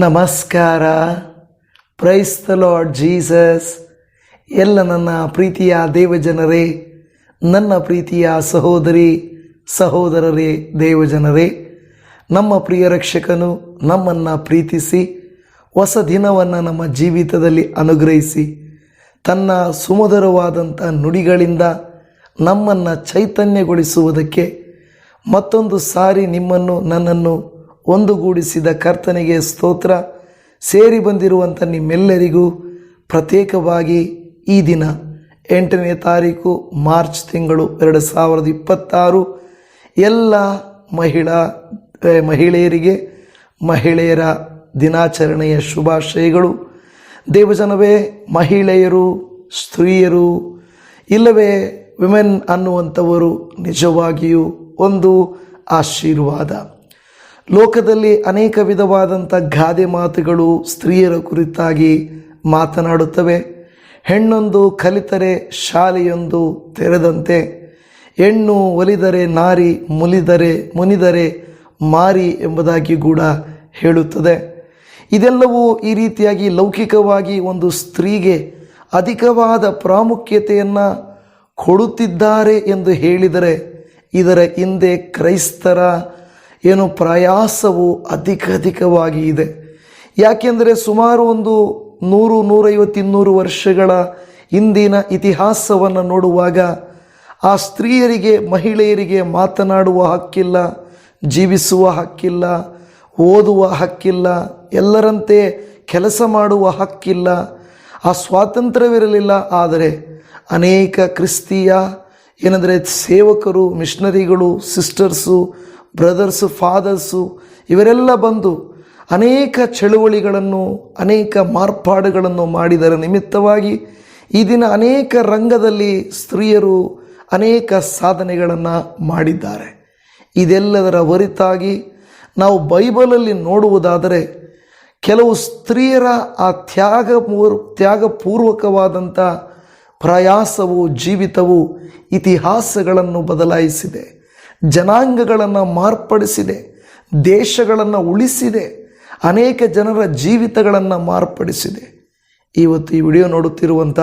ನಮಸ್ಕಾರ. Price the Lord Jesus. ಎಲ್ಲ ನನ್ನ ಪ್ರೀತಿಯ ದೇವಜನರೇ, ನನ್ನ ಪ್ರೀತಿಯ ಸಹೋದರರೇ, ದೇವಜನರೇ, ನಮ್ಮ ಪ್ರಿಯ ರಕ್ಷಕನು ನಮ್ಮನ್ನು ಪ್ರೀತಿಸಿ ಹೊಸ ದಿನವನ್ನು ನಮ್ಮ ಜೀವಿತದಲ್ಲಿ ಅನುಗ್ರಹಿಸಿ ತನ್ನ ಸುಮಧುರವಾದಂಥ ನುಡಿಗಳಿಂದ ನಮ್ಮನ್ನು ಚೈತನ್ಯಗೊಳಿಸುವುದಕ್ಕೆ ಮತ್ತೊಂದು ಸಾರಿ ನನ್ನನ್ನು ಒಂದುಗೂಡಿಸಿದ ಕರ್ತನಿಗೆ ಸ್ತೋತ್ರ. ಸೇರಿ ಬಂದಿರುವಂಥ ನಿಮ್ಮೆಲ್ಲರಿಗೂ ಪ್ರತ್ಯೇಕವಾಗಿ ಈ ದಿನ 8ನೇ ತಾರೀಕು ಮಾರ್ಚ್ ತಿಂಗಳು 2026 ಎಲ್ಲ ಮಹಿಳೆಯರಿಗೆ ಮಹಿಳೆಯರ ದಿನಾಚರಣೆಯ ಶುಭಾಶಯಗಳು. ದೇವಜನವೇ, ಮಹಿಳೆಯರು, ಸ್ತ್ರೀಯರು ಇಲ್ಲವೇ ವಿಮೆನ್ ಅನ್ನುವಂಥವರು ನಿಜವಾಗಿಯೂ ಒಂದು ಆಶೀರ್ವಾದ. ಲೋಕದಲ್ಲಿ ಅನೇಕ ವಿಧವಾದಂಥ ಗಾದೆ ಮಾತುಗಳು ಸ್ತ್ರೀಯರ ಕುರಿತಾಗಿ ಮಾತನಾಡುತ್ತವೆ. ಹೆಣ್ಣೊಂದು ಕಲಿತರೆ ಶಾಲೆಯೊಂದು ತೆರೆದಂತೆ, ಹೆಣ್ಣು ಒಲಿದರೆ ನಾರಿ, ಮುನಿದರೆ ಮಾರಿ ಎಂಬುದಾಗಿ ಕೂಡ ಹೇಳುತ್ತದೆ. ಇದೆಲ್ಲವೂ ಈ ರೀತಿಯಾಗಿ ಲೌಕಿಕವಾಗಿ ಒಂದು ಸ್ತ್ರೀಗೆ ಅಧಿಕವಾದ ಪ್ರಾಮುಖ್ಯತೆಯನ್ನು ಕೊಡುತ್ತಿದ್ದಾರೆ ಎಂದು ಹೇಳಿದರೆ, ಇದರ ಹಿಂದೆ ಕ್ರೈಸ್ತರ ಪ್ರಯಾಸವು ಅಧಿಕವಾಗಿ ಇದೆ. ಯಾಕೆಂದರೆ ಸುಮಾರು ಒಂದು 100-150-200 ವರ್ಷಗಳ ಹಿಂದಿನ ಇತಿಹಾಸವನ್ನು ನೋಡುವಾಗ ಆ ಸ್ತ್ರೀಯರಿಗೆ, ಮಹಿಳೆಯರಿಗೆ ಮಾತನಾಡುವ ಹಕ್ಕಿಲ್ಲ, ಜೀವಿಸುವ ಹಕ್ಕಿಲ್ಲ, ಓದುವ ಹಕ್ಕಿಲ್ಲ, ಎಲ್ಲರಂತೆ ಕೆಲಸ ಮಾಡುವ ಹಕ್ಕಿಲ್ಲ, ಆ ಸ್ವಾತಂತ್ರ್ಯವಿರಲಿಲ್ಲ. ಆದರೆ ಅನೇಕ ಕ್ರಿಸ್ತೀಯ ಸೇವಕರು, ಮಿಷನರಿಗಳು, ಸಿಸ್ಟರ್ಸು, ಬ್ರದರ್ಸು, ಫಾದರ್ಸು ಇವರೆಲ್ಲ ಬಂದು ಅನೇಕ ಚಳುವಳಿಗಳನ್ನು, ಅನೇಕ ಮಾರ್ಪಾಡುಗಳನ್ನು ಮಾಡಿದರ ನಿಮಿತ್ತವಾಗಿ ಈ ದಿನ ಅನೇಕ ರಂಗದಲ್ಲಿ ಸ್ತ್ರೀಯರು ಅನೇಕ ಸಾಧನೆಗಳನ್ನು ಮಾಡಿದ್ದಾರೆ. ಇದೆಲ್ಲದರ ಹೊರತಾಗಿ ನಾವು ಬೈಬಲಲ್ಲಿ ನೋಡುವುದಾದರೆ ಕೆಲವು ಸ್ತ್ರೀಯರ ಆ ತ್ಯಾಗಪೂರ್ವಕವಾದಂಥ ಪ್ರಯಾಸವು, ಜೀವಿತವು ಇತಿಹಾಸಗಳನ್ನು ಬದಲಾಯಿಸಿದೆ, ಜನಾಂಗಗಳನ್ನು ಮಾರ್ಪಡಿಸಿದೆ, ದೇಶಗಳನ್ನು ಉಳಿಸಿದೆ, ಅನೇಕ ಜನರ ಜೀವಿತಗಳನ್ನು ಮಾರ್ಪಡಿಸಿದೆ. ಇವತ್ತು ಈ ವಿಡಿಯೋ ನೋಡುತ್ತಿರುವಂಥ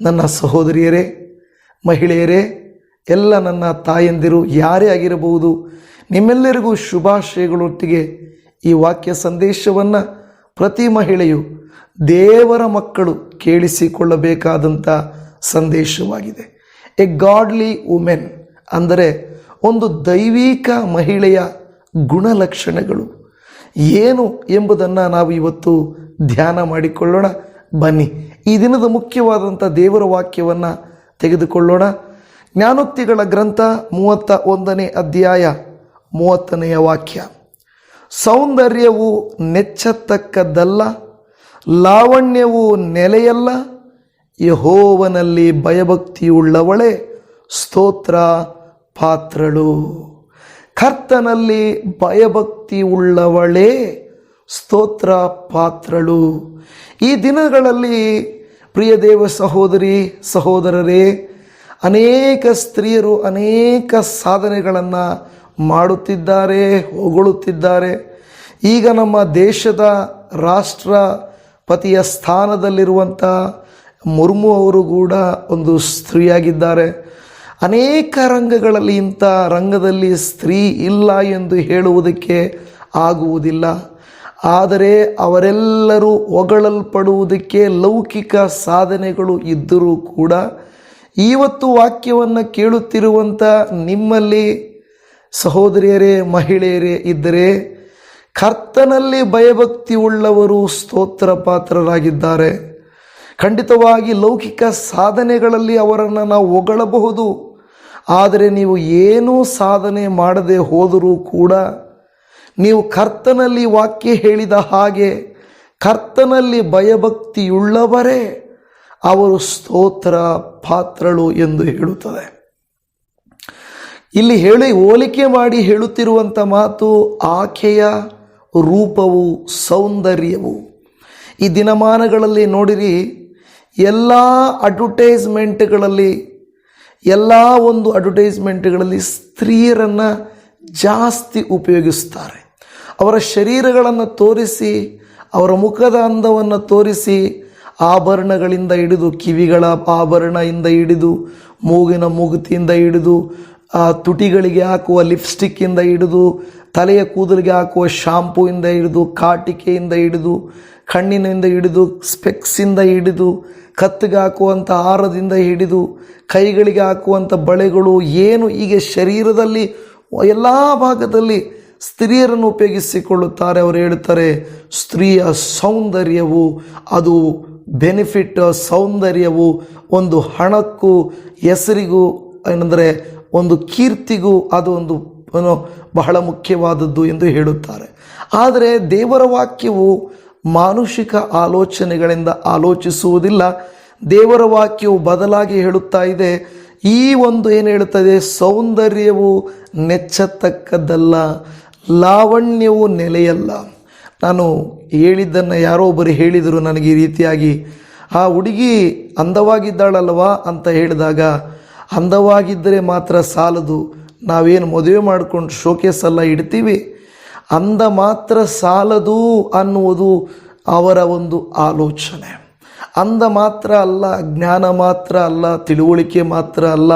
ನನ್ನ ಸಹೋದರಿಯರೇ, ಮಹಿಳೆಯರೇ, ಎಲ್ಲ ನನ್ನ ತಾಯಂದಿರು ಯಾರೇ ಆಗಿರಬಹುದು, ನಿಮ್ಮೆಲ್ಲರಿಗೂ ಶುಭಾಶಯಗಳೊಟ್ಟಿಗೆ ಈ ವಾಕ್ಯ ಸಂದೇಶವನ್ನು ಪ್ರತಿ ಮಹಿಳೆಯು, ದೇವರ ಮಕ್ಕಳು ಕೇಳಿಸಿಕೊಳ್ಳಬೇಕಾದಂಥ ಸಂದೇಶವಾಗಿದೆ. ಎ ಗಾಡ್ಲಿ ವುಮೆನ್ ಅಂದರೆ ಒಂದು ದೈವಿಕ ಮಹಿಳೆಯ ಗುಣಲಕ್ಷಣಗಳು ಏನು ಎಂಬುದನ್ನು ನಾವು ಇವತ್ತು ಧ್ಯಾನ ಮಾಡಿಕೊಳ್ಳೋಣ. ಬನ್ನಿ, ಈ ದಿನದ ಮುಖ್ಯವಾದಂಥ ದೇವರ ವಾಕ್ಯವನ್ನು ತೆಗೆದುಕೊಳ್ಳೋಣ. ಜ್ಞಾನೋಕ್ತಿಗಳ ಗ್ರಂಥ 31ನೇ ಅಧ್ಯಾಯ 30ನೆಯ ವಾಕ್ಯ. ಸೌಂದರ್ಯವು ನೆಚ್ಚತಕ್ಕದ್ದಲ್ಲ, ಲಾವಣ್ಯವು ನೆಲೆಯಲ್ಲ, ಯೆಹೋವನಲ್ಲಿ ಭಯಭಕ್ತಿಯುಳ್ಳವಳೇ ಸ್ತೋತ್ರ ಪಾತ್ರಳು. ಕರ್ತನಲ್ಲಿ ಭಯಭಕ್ತಿ ಉಳ್ಳವಳೇ ಸ್ತೋತ್ರ ಪಾತ್ರಳು. ಈ ದಿನಗಳಲ್ಲಿ ಪ್ರಿಯ ದೇವ ಸಹೋದರರೇ, ಅನೇಕ ಸ್ತ್ರೀಯರು ಅನೇಕ ಸಾಧನೆಗಳನ್ನು ಮಾಡುತ್ತಿದ್ದಾರೆ, ಹೊಗಳುತ್ತಿದ್ದಾರೆ. ಈಗ ನಮ್ಮ ದೇಶದ ರಾಷ್ಟ್ರಪತಿಯ ಸ್ಥಾನದಲ್ಲಿರುವಂಥ ಮುರ್ಮು ಅವರು ಕೂಡ ಒಂದು ಸ್ತ್ರೀಯಾಗಿದ್ದಾರೆ. ಅನೇಕ ರಂಗಗಳಲ್ಲಿ ಇಂಥ ರಂಗದಲ್ಲಿ ಸ್ತ್ರೀ ಇಲ್ಲ ಎಂದು ಹೇಳುವುದಕ್ಕೆ ಆಗುವುದಿಲ್ಲ. ಆದರೆ ಅವರೆಲ್ಲರೂ ಹೊಗಳಲ್ಪಡುವುದಕ್ಕೆ ಲೌಕಿಕ ಸಾಧನೆಗಳು ಇದ್ದರೂ ಕೂಡ ಇವತ್ತು ವಾಕ್ಯವನ್ನು ಕೇಳುತ್ತಿರುವಂಥ ನಿಮ್ಮಲ್ಲಿ ಸಹೋದರಿಯರೇ, ಮಹಿಳೆಯರೇ ಇದ್ದರೆ ಕರ್ತನಲ್ಲಿ ಭಯಭಕ್ತಿ ಉಳ್ಳವರು ಸ್ತೋತ್ರ ಪಾತ್ರರಾಗಿದ್ದಾರೆ. ಖಂಡಿತವಾಗಿ ಲೌಕಿಕ ಸಾಧನೆಗಳಲ್ಲಿ ಅವರನ್ನು ನಾವು ಹೊಗಳಬಹುದು. ಆದರೆ ನೀವು ಏನೂ ಸಾಧನೆ ಮಾಡದೆ ಹೋದರೂ ಕೂಡ ನೀವು ಕರ್ತನಲ್ಲಿ ವಾಕ್ಯ ಹೇಳಿದ ಹಾಗೆ ಕರ್ತನಲ್ಲಿ ಭಯಭಕ್ತಿಯುಳ್ಳವರೇ ಅವರು ಸ್ತೋತ್ರ ಪಾತ್ರಳು ಎಂದು ಹೇಳುತ್ತದೆ. ಇಲ್ಲಿ ಹೋಲಿಕೆ ಮಾಡಿ ಹೇಳುತ್ತಿರುವಂಥ ಮಾತು ಆಕೆಯ ರೂಪವು, ಸೌಂದರ್ಯವು. ಈ ದಿನಮಾನಗಳಲ್ಲಿ ನೋಡಿರಿ, ಎಲ್ಲ ಅಡ್ವರ್ಟೈಸ್ಮೆಂಟ್ಗಳಲ್ಲಿ ಸ್ತ್ರೀಯರನ್ನು ಜಾಸ್ತಿ ಉಪಯೋಗಿಸ್ತಾರೆ. ಅವರ ಶರೀರಗಳನ್ನು ತೋರಿಸಿ ಅವರ ಮುಖದ ಅಂದವನ್ನು ತೋರಿಸಿ ಆಭರಣಗಳಿಂದ ಹಿಡಿದು, ಕಿವಿಗಳ ಆಭರಣದಿಂದ ಹಿಡಿದು, ಮೂಗಿನ ಮೂಗುತಿಯಿಂದ ಹಿಡಿದು, ತುಟಿಗಳಿಗೆ ಹಾಕುವ ಲಿಪ್ಸ್ಟಿಕ್ಕಿಂದ ಹಿಡಿದು, ತಲೆಯ ಕೂದಲಿಗೆ ಹಾಕುವ ಶಾಂಪೂಯಿಂದ ಹಿಡಿದು, ಕಾಟಿಕೆಯಿಂದ ಹಿಡಿದು, ಕಣ್ಣಿನಿಂದ ಹಿಡಿದು, ಸ್ಪೆಕ್ಸಿಂದ ಹಿಡಿದು, ಕತ್ತಿಗೆ ಹಾಕುವಂಥ ಹಾರದಿಂದ ಹಿಡಿದು, ಕೈಗಳಿಗೆ ಹಾಕುವಂಥ ಬಳೆಗಳು, ಏನು ಹೀಗೆ ಶರೀರದಲ್ಲಿ ಎಲ್ಲ ಭಾಗದಲ್ಲಿ ಸ್ತ್ರೀಯರನ್ನು ಉಪಯೋಗಿಸಿಕೊಳ್ಳುತ್ತಾರೆ. ಅವರು ಹೇಳ್ತಾರೆ, ಸ್ತ್ರೀಯ ಸೌಂದರ್ಯವು ಅದು ಬೆನಿಫಿಟ್, ಸೌಂದರ್ಯವು ಒಂದು ಹಣಕ್ಕೂ ಹೆಸರಿಗೂ ಏನಂದರೆ ಒಂದು ಕೀರ್ತಿಗೂ ಅದು ಒಂದು ಬಹಳ ಮುಖ್ಯವಾದದ್ದು ಎಂದು ಹೇಳುತ್ತಾರೆ. ಆದರೆ ದೇವರ ವಾಕ್ಯವು ಮಾನುಷಿಕ ಆಲೋಚನೆಗಳಿಂದ ಆಲೋಚಿಸುವುದಿಲ್ಲ. ದೇವರ ವಾಕ್ಯವು ಬದಲಾಗಿ ಹೇಳುತ್ತಾ ಇದೆ, ಈ ಒಂದು ಏನು ಹೇಳುತ್ತದೆ, ಸೌಂದರ್ಯವು ನೆಚ್ಚತಕ್ಕದ್ದಲ್ಲ, ಲಾವಣ್ಯವು ನೆಲೆಯಲ್ಲ. ನಾನು ಹೇಳಿದ್ದನ್ನು ಯಾರೋ ಒಬ್ಬರು ಹೇಳಿದರು ನನಗೆ ಈ ರೀತಿಯಾಗಿ, ಆ ಹುಡುಗಿ ಅಂದವಾಗಿದ್ದಾಳಲ್ವಾ ಅಂತ ಹೇಳಿದಾಗ, ಅಂದವಾಗಿದ್ದರೆ ಮಾತ್ರ ಸಾಲದು, ನಾವೇನು ಮದುವೆ ಮಾಡಿಕೊಂಡು ಶೋಕೇಸೆಲ್ಲ ಇಡ್ತೀವಿ, ಅಂದ ಮಾತ್ರ ಸಾಲದು ಅನ್ನುವುದು ಅವರ ಒಂದು ಆಲೋಚನೆ. ಅಂದ ಮಾತ್ರ ಅಲ್ಲ, ಜ್ಞಾನ ಮಾತ್ರ ಅಲ್ಲ, ತಿಳುವಳಿಕೆ ಮಾತ್ರ ಅಲ್ಲ,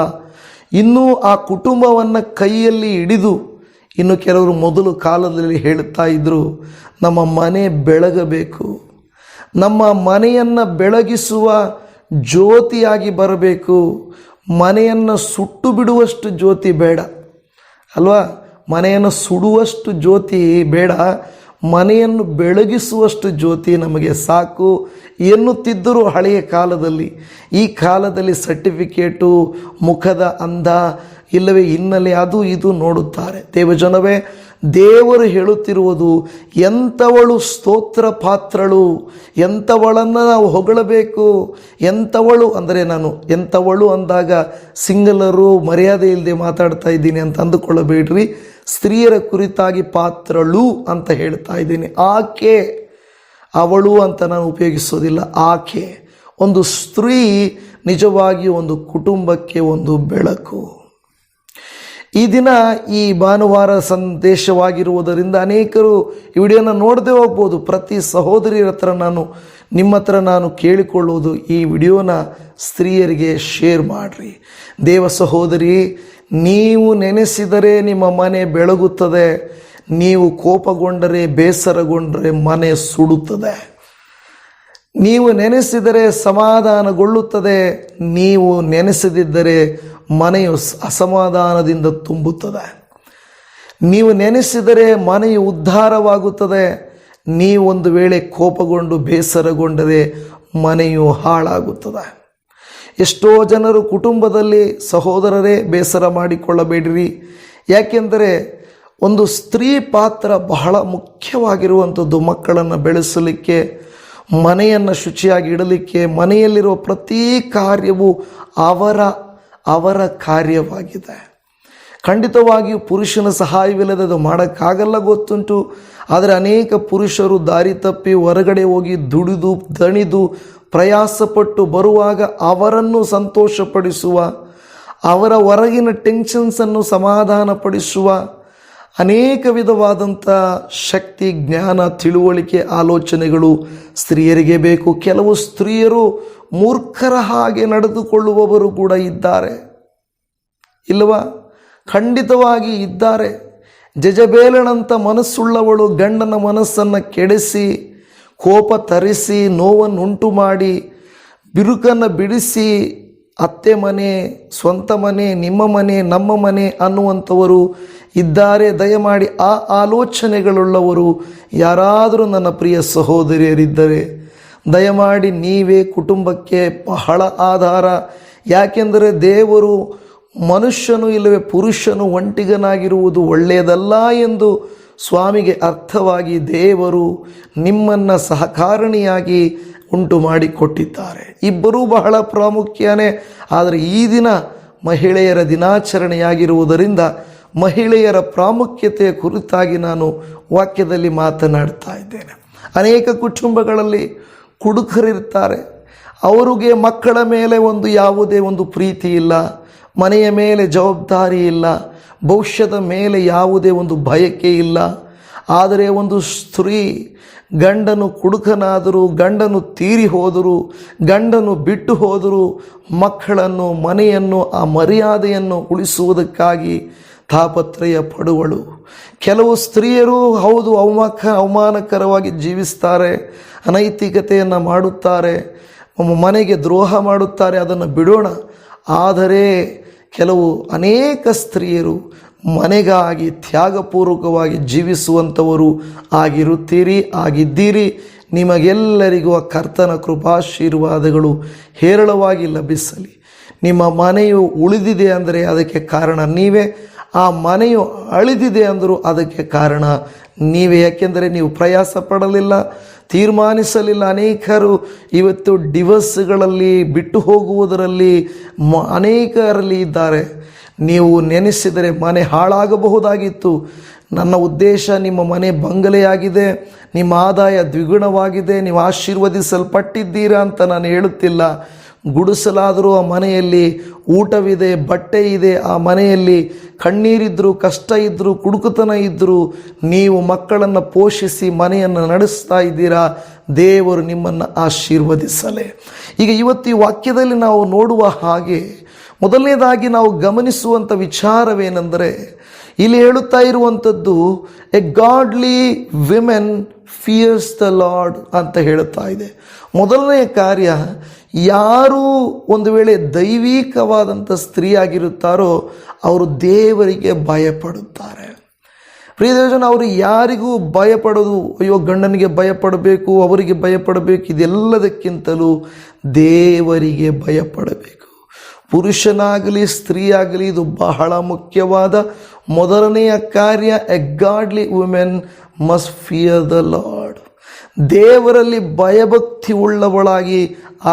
ಇನ್ನೂ ಆ ಕುಟುಂಬವನ್ನು ಕೈಯಲ್ಲಿ ಹಿಡಿದು, ಇನ್ನು ಕೆಲವರು ಮೊದಲು ಕಾಲದಲ್ಲಿ ಹೇಳುತ್ತಾ ಇದ್ದರು, ನಮ್ಮ ಮನೆ ಬೆಳಗಬೇಕು, ನಮ್ಮ ಮನೆಯನ್ನು ಬೆಳಗಿಸುವ ಜ್ಯೋತಿಯಾಗಿ ಬರಬೇಕು, ಮನೆಯನ್ನು ಸುಟ್ಟು ಬಿಡುವಷ್ಟು ಜ್ಯೋತಿ ಬೇಡ ಅಲ್ವಾ, ಮನೆಯನ್ನು ಸುಡುವಷ್ಟು ಜ್ಯೋತಿ ಬೇಡ, ಮನೆಯನ್ನು ಬೆಳಗಿಸುವಷ್ಟು ಜ್ಯೋತಿ ನಮಗೆ ಸಾಕು ಎನ್ನುತ್ತಿದ್ದರು ಹಳೆಯ ಕಾಲದಲ್ಲಿ. ಈ ಕಾಲದಲ್ಲಿ ಸರ್ಟಿಫಿಕೇಟು, ಮುಖದ ಅಂದ, ಇಲ್ಲವೇ ಹಿನ್ನೆಲೆ, ಅದು ಇದು ನೋಡುತ್ತಾರೆ. ದೇವಜನವೇ, ದೇವರು ಹೇಳುತ್ತಿರುವುದು, ಎಂಥವಳು ಸ್ತೋತ್ರ ಪಾತ್ರಳು, ಎಂಥವಳನ್ನು ನಾವು ಹೊಗಳಬೇಕು. ಎಂಥವಳು ಅಂದರೆ, ನಾನು ಎಂಥವಳು ಅಂದಾಗ ಸಿಂಗಲರು ಮರ್ಯಾದೆ ಇಲ್ಲದೆ ಮಾತಾಡ್ತಾ ಇದ್ದೀನಿ ಅಂತ ಅಂದುಕೊಳ್ಳಬೇಡ್ರಿ. ಸ್ತ್ರೀಯರ ಕುರಿತಾಗಿ ಪಾತ್ರಳು ಅಂತ ಹೇಳ್ತಾ ಇದ್ದೀನಿ. ಆಕೆ, ಅವಳು ಅಂತ ನಾನು ಉಪಯೋಗಿಸೋದಿಲ್ಲ, ಆಕೆ. ಒಂದು ಸ್ತ್ರೀ ನಿಜವಾಗಿ ಒಂದು ಕುಟುಂಬಕ್ಕೆ ಒಂದು ಬೆಳಕು. ಈ ದಿನ ಈ ಭಾನುವಾರ ಸಂದೇಶವಾಗಿರುವುದರಿಂದ ಅನೇಕರು ಈ ವಿಡಿಯೋನ ನೋಡದೆ ಹೋಗ್ಬೋದು. ಪ್ರತಿ ಸಹೋದರಿಯರ ಹತ್ರ ನಿಮ್ಮ ಹತ್ರ ನಾನು ಕೇಳಿಕೊಳ್ಳುವುದು, ಈ ವಿಡಿಯೋನ ಸ್ತ್ರೀಯರಿಗೆ ಶೇರ್ ಮಾಡಿರಿ. ದೇವ ಸಹೋದರಿ, ನೀವು ನೆನೆಸಿದರೆ ನಿಮ್ಮ ಮನೆ ಬೆಳಗುತ್ತದೆ, ನೀವು ಕೋಪಗೊಂಡರೆ, ಬೇಸರಗೊಂಡರೆ ಮನೆ ಸುಡುತ್ತದೆ. ನೀವು ನೆನೆಸಿದರೆ ಸಮಾಧಾನಗೊಳ್ಳುತ್ತದೆ, ನೀವು ನೆನೆಸದಿದ್ದರೆ ಮನೆಯು ಅಸಮಾಧಾನದಿಂದ ತುಂಬುತ್ತದೆ. ನೀವು ನೆನೆಸಿದರೆ ಮನೆಯು ಉದ್ಧಾರವಾಗುತ್ತದೆ, ನೀವು ಒಂದು ವೇಳೆ ಕೋಪಗೊಂಡು ಬೇಸರಗೊಂಡರೆ ಮನೆಯು ಹಾಳಾಗುತ್ತದೆ. ಎಷ್ಟೋ ಜನರು ಕುಟುಂಬದಲ್ಲಿ, ಸಹೋದರರೇ ಬೇಸರ ಮಾಡಿಕೊಳ್ಳಬೇಡಿರಿ. ಯಾಕೆಂದರೆ ಒಂದು ಸ್ತ್ರೀ ಪಾತ್ರ ಬಹಳ ಮುಖ್ಯವಾಗಿರುವಂಥದ್ದು. ಮಕ್ಕಳನ್ನು ಬೆಳೆಸಲಿಕ್ಕೆ, ಮನೆಯನ್ನು ಶುಚಿಯಾಗಿ ಇಡಲಿಕ್ಕೆ, ಮನೆಯಲ್ಲಿರುವ ಪ್ರತಿ ಕಾರ್ಯವು ಅವರ ಕಾರ್ಯವಾಗಿದೆ. ಖಂಡಿತವಾಗಿಯೂ ಪುರುಷನ ಸಹಾಯವಿಲ್ಲದೆ ಅದು ಮಾಡೋಕ್ಕಾಗಲ್ಲ, ಗೊತ್ತುಂಟು. ಆದರೆ ಅನೇಕ ಪುರುಷರು ದಾರಿ ತಪ್ಪಿ ಹೊರಗಡೆ ಹೋಗಿ ದುಡಿದು ದಣಿದು ಪ್ರಯಾಸಪಟ್ಟು ಬರುವಾಗ ಅವರನ್ನು ಸಂತೋಷಪಡಿಸುವ, ಅವರ ಹೊರಗಿನ ಟೆನ್ಷನ್ಸನ್ನು ಸಮಾಧಾನಪಡಿಸುವ ಅನೇಕ ವಿಧವಾದಂಥ ಶಕ್ತಿ, ಜ್ಞಾನ, ತಿಳುವಳಿಕೆ, ಆಲೋಚನೆಗಳು ಸ್ತ್ರೀಯರಿಗೆ ಬೇಕು. ಕೆಲವು ಸ್ತ್ರೀಯರು ಮೂರ್ಖರ ಹಾಗೆ ನಡೆದುಕೊಳ್ಳುವವರು ಕೂಡ ಇದ್ದಾರೆ, ಇಲ್ಲವಾ? ಖಂಡಿತವಾಗಿ ಇದ್ದಾರೆ. ಜೆಜಬೇಲನಂಥ ಮನಸ್ಸುಳ್ಳವಳು ಗಂಡನ ಮನಸ್ಸನ್ನು ಕೆಡಿಸಿ, ಕೋಪ ತರಿಸಿ, ನೋವನ್ನುಂಟು ಮಾಡಿ, ಬಿರುಕನ್ನು ಬಿಡಿಸಿ, ಅತ್ತೆ ಮನೆ, ಸ್ವಂತ ಮನೆ, ನಿಮ್ಮ ಮನೆ, ನಮ್ಮ ಮನೆ ಅನ್ನುವಂಥವರು ಇದ್ದಾರೆ. ದಯಮಾಡಿ ಆ ಆಲೋಚನೆಗಳುಳ್ಳವರು ಯಾರಾದರೂ ನನ್ನ ಪ್ರಿಯ ಸಹೋದರಿಯರಿದ್ದರೆ ದಯಮಾಡಿ ನೀವೇ ಕುಟುಂಬಕ್ಕೆ ಬಹಳ ಆಧಾರ. ಯಾಕೆಂದರೆ ದೇವರು ಮನುಷ್ಯನು ಇಲ್ಲವೇ ಪುರುಷನು ಒಂಟಿಗನಾಗಿರುವುದು ಒಳ್ಳೆಯದಲ್ಲ ಎಂದು ಸ್ವಾಮಿಗೆ ಅರ್ಥವಾಗಿ ದೇವರು ನಿಮ್ಮನ್ನು ಸಹಕಾರಣಿಯಾಗಿ ಉಂಟು ಮಾಡಿಕೊಟ್ಟಿದ್ದಾರೆ. ಇಬ್ಬರೂ ಬಹಳ ಪ್ರಾಮುಖ್ಯನೇ. ಆದರೆ ಈ ದಿನ ಮಹಿಳೆಯರ ದಿನಾಚರಣೆಯಾಗಿರುವುದರಿಂದ ಮಹಿಳೆಯರ ಪ್ರಾಮುಖ್ಯತೆಯ ಕುರಿತಾಗಿ ನಾನು ವಾಕ್ಯದಲ್ಲಿ ಮಾತನಾಡ್ತಾ ಇದ್ದೇನೆ. ಅನೇಕ ಕುಟುಂಬಗಳಲ್ಲಿ ಕುಡುಕರಿರ್ತಾರೆ. ಅವರಿಗೆ ಮಕ್ಕಳ ಮೇಲೆ ಯಾವುದೇ ಒಂದು ಪ್ರೀತಿ ಇಲ್ಲ, ಮನೆಯ ಮೇಲೆ ಜವಾಬ್ದಾರಿ ಇಲ್ಲ, ಭವಿಷ್ಯದ ಮೇಲೆ ಯಾವುದೇ ಒಂದು ಬಯಕೆ ಇಲ್ಲ. ಆದರೆ ಒಂದು ಸ್ತ್ರೀ ಗಂಡನು ಕುಡುಕನಾದರೂ, ಗಂಡನು ತೀರಿ ಹೋದರೂ, ಗಂಡನು ಬಿಟ್ಟು ಹೋದರೂ ಮಕ್ಕಳನ್ನು, ಮನೆಯನ್ನು, ಆ ಮರ್ಯಾದೆಯನ್ನು ಉಳಿಸುವುದಕ್ಕಾಗಿ ತಾಪತ್ರಯ ಪಡುವಳು. ಕೆಲವು ಸ್ತ್ರೀಯರು ಹೌದು ಅವಮಾನಕರವಾಗಿ ಜೀವಿಸ್ತಾರೆ, ಅನೈತಿಕತೆಯನ್ನು ಮಾಡುತ್ತಾರೆ, ಮನೆಗೆ ದ್ರೋಹ ಮಾಡುತ್ತಾರೆ, ಅದನ್ನು ಬಿಡೋಣ. ಆದರೆ ಕೆಲವು ಅನೇಕ ಸ್ತ್ರೀಯರು ಮನೆಗಾಗಿ ತ್ಯಾಗಪೂರ್ವಕವಾಗಿ ಜೀವಿಸುವಂಥವರು ಆಗಿದ್ದೀರಿ. ನಿಮಗೆಲ್ಲರಿಗೂ ಆ ಕರ್ತನ ಕೃಪಾಶೀರ್ವಾದಗಳು ಹೇರಳವಾಗಿ ಲಭಿಸಲಿ. ನಿಮ್ಮ ಮನೆಯು ಉಳಿದಿದೆ ಅಂದರೆ ಅದಕ್ಕೆ ಕಾರಣ ನೀವೇ, ಆ ಮನೆಯು ಅಳಿದಿದೆ ಅಂದರೂ ಅದಕ್ಕೆ ಕಾರಣ ನೀವೇ. ಯಾಕೆಂದರೆ ನೀವು ಪ್ರಯಾಸ ಪಡಲಿಲ್ಲ, ತೀರ್ಮಾನಿಸಲಿಲ್ಲ. ಅನೇಕರು ಇವತ್ತು ಡಿವೋರ್ಸ್ಗಳಲ್ಲಿ, ಬಿಟ್ಟು ಹೋಗುವುದರಲ್ಲಿ ಅನೇಕರಲ್ಲಿ ಇದ್ದಾರೆ. ನೀವು ನೆನೆಸಿದರೆ ಮನೆ ಹಾಳಾಗಬಹುದಾಗಿತ್ತು. ನನ್ನ ಉದ್ದೇಶ ನಿಮ್ಮ ಮನೆ ಬಂಗಲೆಯಾಗಿದೆ, ನಿಮ್ಮ ಆದಾಯ ದ್ವಿಗುಣವಾಗಿದೆ, ನೀವು ಆಶೀರ್ವದಿಸಲ್ಪಟ್ಟಿದ್ದೀರಾ ಅಂತ ನಾನು ಹೇಳುತ್ತಿಲ್ಲ. ಗುಡಿಸಲಾದರೂ ಆ ಮನೆಯಲ್ಲಿ ಊಟವಿದೆ, ಬಟ್ಟೆ ಇದೆ, ಆ ಮನೆಯಲ್ಲಿ ಕಣ್ಣೀರಿದ್ದರೂ, ಕಷ್ಟ ಇದ್ದರೂ, ಕುಡುಕುತನ ಇದ್ದರೂ ನೀವು ಮಕ್ಕಳನ್ನು ಪೋಷಿಸಿ ಮನೆಯನ್ನು ನಡೆಸ್ತಾ ಇದ್ದೀರಾ. ದೇವರು ನಿಮ್ಮನ್ನು ಆಶೀರ್ವದಿಸಲೇ. ಈಗ ಇವತ್ತು ಈ ವಾಕ್ಯದಲ್ಲಿ ನಾವು ನೋಡುವ ಹಾಗೆ ಮೊದಲನೇದಾಗಿ ನಾವು ಗಮನಿಸುವಂಥ ವಿಚಾರವೇನೆಂದರೆ, ಇಲ್ಲಿ ಹೇಳುತ್ತಾ ಇರುವಂಥದ್ದು A godly women fierce the lord ಅಂತ ಹೇಳುತ್ತಾ ಇದೆ. ಮೊದಲನೆಯ ಕಾರ್ಯ, ಯಾರು ಒಂದು ವೇಳೆ ದೈವಿಕವಾದಂಥ ಸ್ತ್ರೀಯಾಗಿರುತ್ತಾರೋ ಅವರು ದೇವರಿಗೆ ಭಯಪಡುತ್ತಾರೆ. ಪ್ರಿಯದೇವಜನ, ಅವರು ಯಾರಿಗೂ ಭಯಪಡೋದು, ಅಯ್ಯೋ ಗಂಡನಿಗೆ ಭಯಪಡಬೇಕು, ಅವರಿಗೆ ಭಯಪಡಬೇಕು, ಇದೆಲ್ಲದಕ್ಕಿಂತಲೂ ದೇವರಿಗೆ ಭಯಪಡಬೇಕು. ಪುರುಷನಾಗಲಿ ಸ್ತ್ರೀಯಾಗಲಿ ಇದು ಬಹಳ ಮುಖ್ಯವಾದ ಮೊದಲನೆಯ ಕಾರ್ಯ. A godly women must fear the lord. ದೇವರಲ್ಲಿ ಭಯಭಕ್ತಿ ಉಳ್ಳವಳಾಗಿ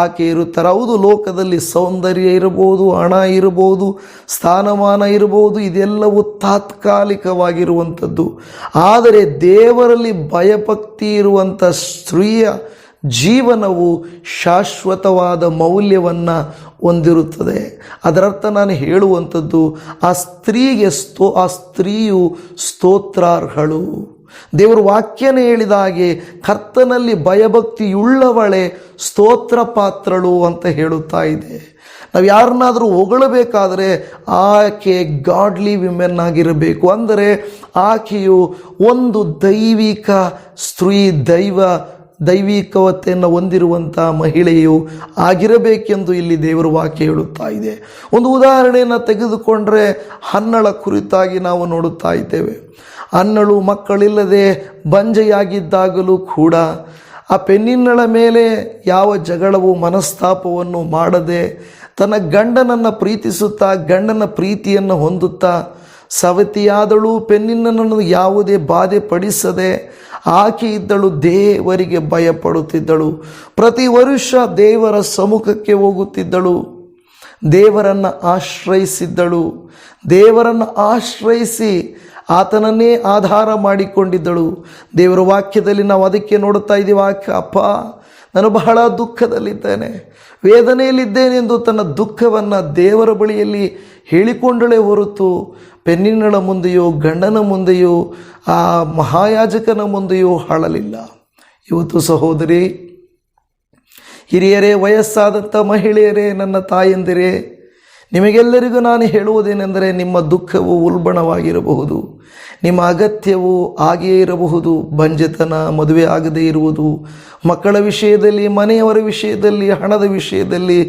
ಆಕೆ ಇರುತ್ತಾರೆ. ಹೌದು, ಲೋಕದಲ್ಲಿ ಸೌಂದರ್ಯ ಇರಬಹುದು, ಹಣ ಇರಬಹುದು, ಸ್ಥಾನಮಾನ ಇರಬಹುದು, ಇದೆಲ್ಲವೂ ತಾತ್ಕಾಲಿಕವಾಗಿರುವಂಥದ್ದು. ಆದರೆ ದೇವರಲ್ಲಿ ಭಯಭಕ್ತಿ ಇರುವಂಥ ಸ್ತ್ರೀಯ ಜೀವನವು ಶಾಶ್ವತವಾದ ಮೌಲ್ಯವನ್ನು ಹೊಂದಿರುತ್ತದೆ. ಅದರರ್ಥ ನಾನು ಹೇಳುವಂಥದ್ದು, ಆ ಸ್ತ್ರೀಯು ಸ್ತೋತ್ರಾರ್ಹಳು. ದೇವರು ವಾಕ್ಯನೇ ಹೇಳಿದ ಹಾಗೆ ಕರ್ತನಲ್ಲಿ ಭಯಭಕ್ತಿಯುಳ್ಳವಳೇ ಸ್ತೋತ್ರ ಪಾತ್ರಳು ಅಂತ ಹೇಳುತ್ತಾ ಇದೆ. ನಾವು ಯಾರನ್ನಾದರೂ ಹೊಗಳಬೇಕಾದರೆ ಆಕೆ ಗಾಡ್ಲಿ ವಿಮೆನ್ ಆಗಿರಬೇಕು. ಅಂದರೆ ಆಕೆಯು ಒಂದು ದೈವಿಕ ಸ್ತ್ರೀ, ದೈವಿಕತೆಯನ್ನು ಹೊಂದಿರುವಂಥ ಮಹಿಳೆಯು ಆಗಿರಬೇಕೆಂದು ಇಲ್ಲಿ ದೇವರ ವಾಕ್ಯ ಹೇಳುತ್ತಾ ಇದೆ. ಒಂದು ಉದಾಹರಣೆಯನ್ನು ತೆಗೆದುಕೊಂಡ್ರೆ ಹನ್ನಳ ಕುರಿತಾಗಿ ನಾವು ನೋಡುತ್ತಾ ಇದ್ದೇವೆ. ಹನ್ನಳು ಮಕ್ಕಳಿಲ್ಲದೆ ಬಂಜೆಯಾಗಿದ್ದಾಗಲೂ ಕೂಡ ಆ ಪೆನ್ನಿನ್ನಳ ಮೇಲೆ ಯಾವ ಜಗಳವೂ ಮನಸ್ತಾಪವನ್ನು ಮಾಡದೆ ತನ್ನ ಗಂಡನನ್ನು ಪ್ರೀತಿಸುತ್ತಾ, ಗಂಡನ ಪ್ರೀತಿಯನ್ನು ಹೊಂದುತ್ತಾ ಸವತಿಯಾದಳು. ಪೆನ್ನಿನ್ನನನ್ನು ಯಾವುದೇ ಬಾಧೆ ಪಡಿಸದೆ ಆಕೆ ಇದ್ದಳು, ದೇವರಿಗೆ ಭಯಪಡುತ್ತಿದ್ದಳು. ಪ್ರತಿ ವರ್ಷ ದೇವರ ಸಮ್ಮುಖಕ್ಕೆ ಹೋಗುತ್ತಿದ್ದಳು, ದೇವರನ್ನು ಆಶ್ರಯಿಸಿದ್ದಳು. ದೇವರನ್ನು ಆಶ್ರಯಿಸಿ ಆತನನ್ನೇ ಆಧಾರ ಮಾಡಿಕೊಂಡಿದ್ದಳು. ದೇವರ ವಾಕ್ಯದಲ್ಲಿ ನಾವು ಅದಕ್ಕೆ ನೋಡುತ್ತಾ ಇದ್ದೀವಿ. ಅಪ್ಪ, ನಾನು ಬಹಳ ದುಃಖದಲ್ಲಿದ್ದೇನೆ, ವೇದನೆಯಲ್ಲಿದ್ದೇನೆ ಎಂದು ತನ್ನ ದುಃಖವನ್ನು ದೇವರ ಬಳಿಯಲ್ಲಿ ಹೇಳಿಕೊಂಡಳೇ ಹೊರತು ಪೆನ್ನಿನ್ನಳ ಮುಂದೆಯೋ, ಗಂಡನ ಮುಂದೆಯೋ, ಆ ಮಹಾಯಾಜಕನ ಮುಂದೆಯೋ ಹಾಳಲಿಲ್ಲ. ಇವತ್ತು ಸಹೋದರಿ, ಹಿರಿಯರೇ, ವಯಸ್ಸಾದಂಥ ಮಹಿಳೆಯರೇ, ನನ್ನ ತಾಯಂದಿರೇ, ನಿಮಗೆಲ್ಲರಿಗೂ ನಾನು ಹೇಳುವುದೇನೆಂದರೆ, ನಿಮ್ಮ ದುಃಖವು ಉಲ್ಬಣವಾಗಿರಬಹುದು, ನಿಮ್ಮ ಅಗತ್ಯವು ಹಾಗೆಯೇ ಇರಬಹುದು. ಬಂಜೆತನ, ಮದುವೆ ಆಗದೇ ಇರುವುದು, ಮಕ್ಕಳ ವಿಷಯದಲ್ಲಿ, ಮನೆಯವರ ವಿಷಯದಲ್ಲಿ, ಹಣದ ವಿಷಯದಲ್ಲಿ,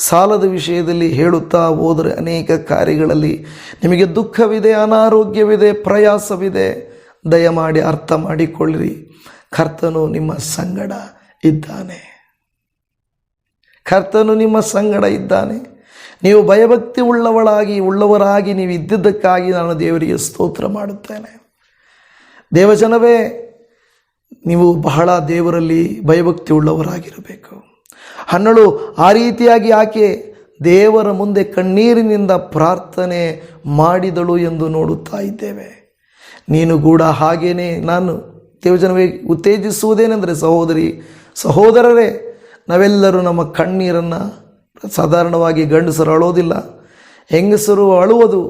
ಸಾಲದ ವಿಷಯದಲ್ಲಿ ಹೇಳುತ್ತಾ ಹೋದರೆ ಅನೇಕ ಕಾರ್ಯಗಳಲ್ಲಿ ನಿಮಗೆ ದುಃಖವಿದೆ, ಅನಾರೋಗ್ಯವಿದೆ, ಪ್ರಯಾಸವಿದೆ. ದಯಮಾಡಿ ಅರ್ಥ ಮಾಡಿಕೊಳ್ಳಿರಿ, ಕರ್ತನು ನಿಮ್ಮ ಸಂಗಡ ಇದ್ದಾನೆ. ಕರ್ತನು ನಿಮ್ಮ ಸಂಗಡ ಇದ್ದಾನೆ. ನೀವು ಭಯಭಕ್ತಿ ಉಳ್ಳವರಾಗಿ ನೀವು ಇದ್ದಿದ್ದಕ್ಕಾಗಿ ನಾನು ದೇವರಿಗೆ ಸ್ತೋತ್ರ ಮಾಡುತ್ತೇನೆ. ದೇವಜನವೇ, ನೀವು ಬಹಳ ದೇವರಲ್ಲಿ ಭಯಭಕ್ತಿ ಉಳ್ಳವರಾಗಿರಬೇಕು. ಹನ್ನಳು ಆ ರೀತಿಯಾಗಿ ಆಕೆ ದೇವರ ಮುಂದೆ ಕಣ್ಣೀರಿನಿಂದ ಪ್ರಾರ್ಥನೆ ಮಾಡಿದಳು ಎಂದು ನೋಡುತ್ತಾ ಇದ್ದೇವೆ. ನೀನು ಕೂಡ ಹಾಗೇನೆ. ನಾನು ದೇವಜನವೇ ಉತ್ತೇಜಿಸುವುದೇನೆಂದರೆ, ಸಹೋದರರೇ, ನಾವೆಲ್ಲರೂ ನಮ್ಮ ಕಣ್ಣೀರನ್ನು, ಸಾಧಾರಣವಾಗಿ ಗಂಡಸರು ಅಳೋದಿಲ್ಲ, ಹೆಂಗಸರು ಅಳುವುದು,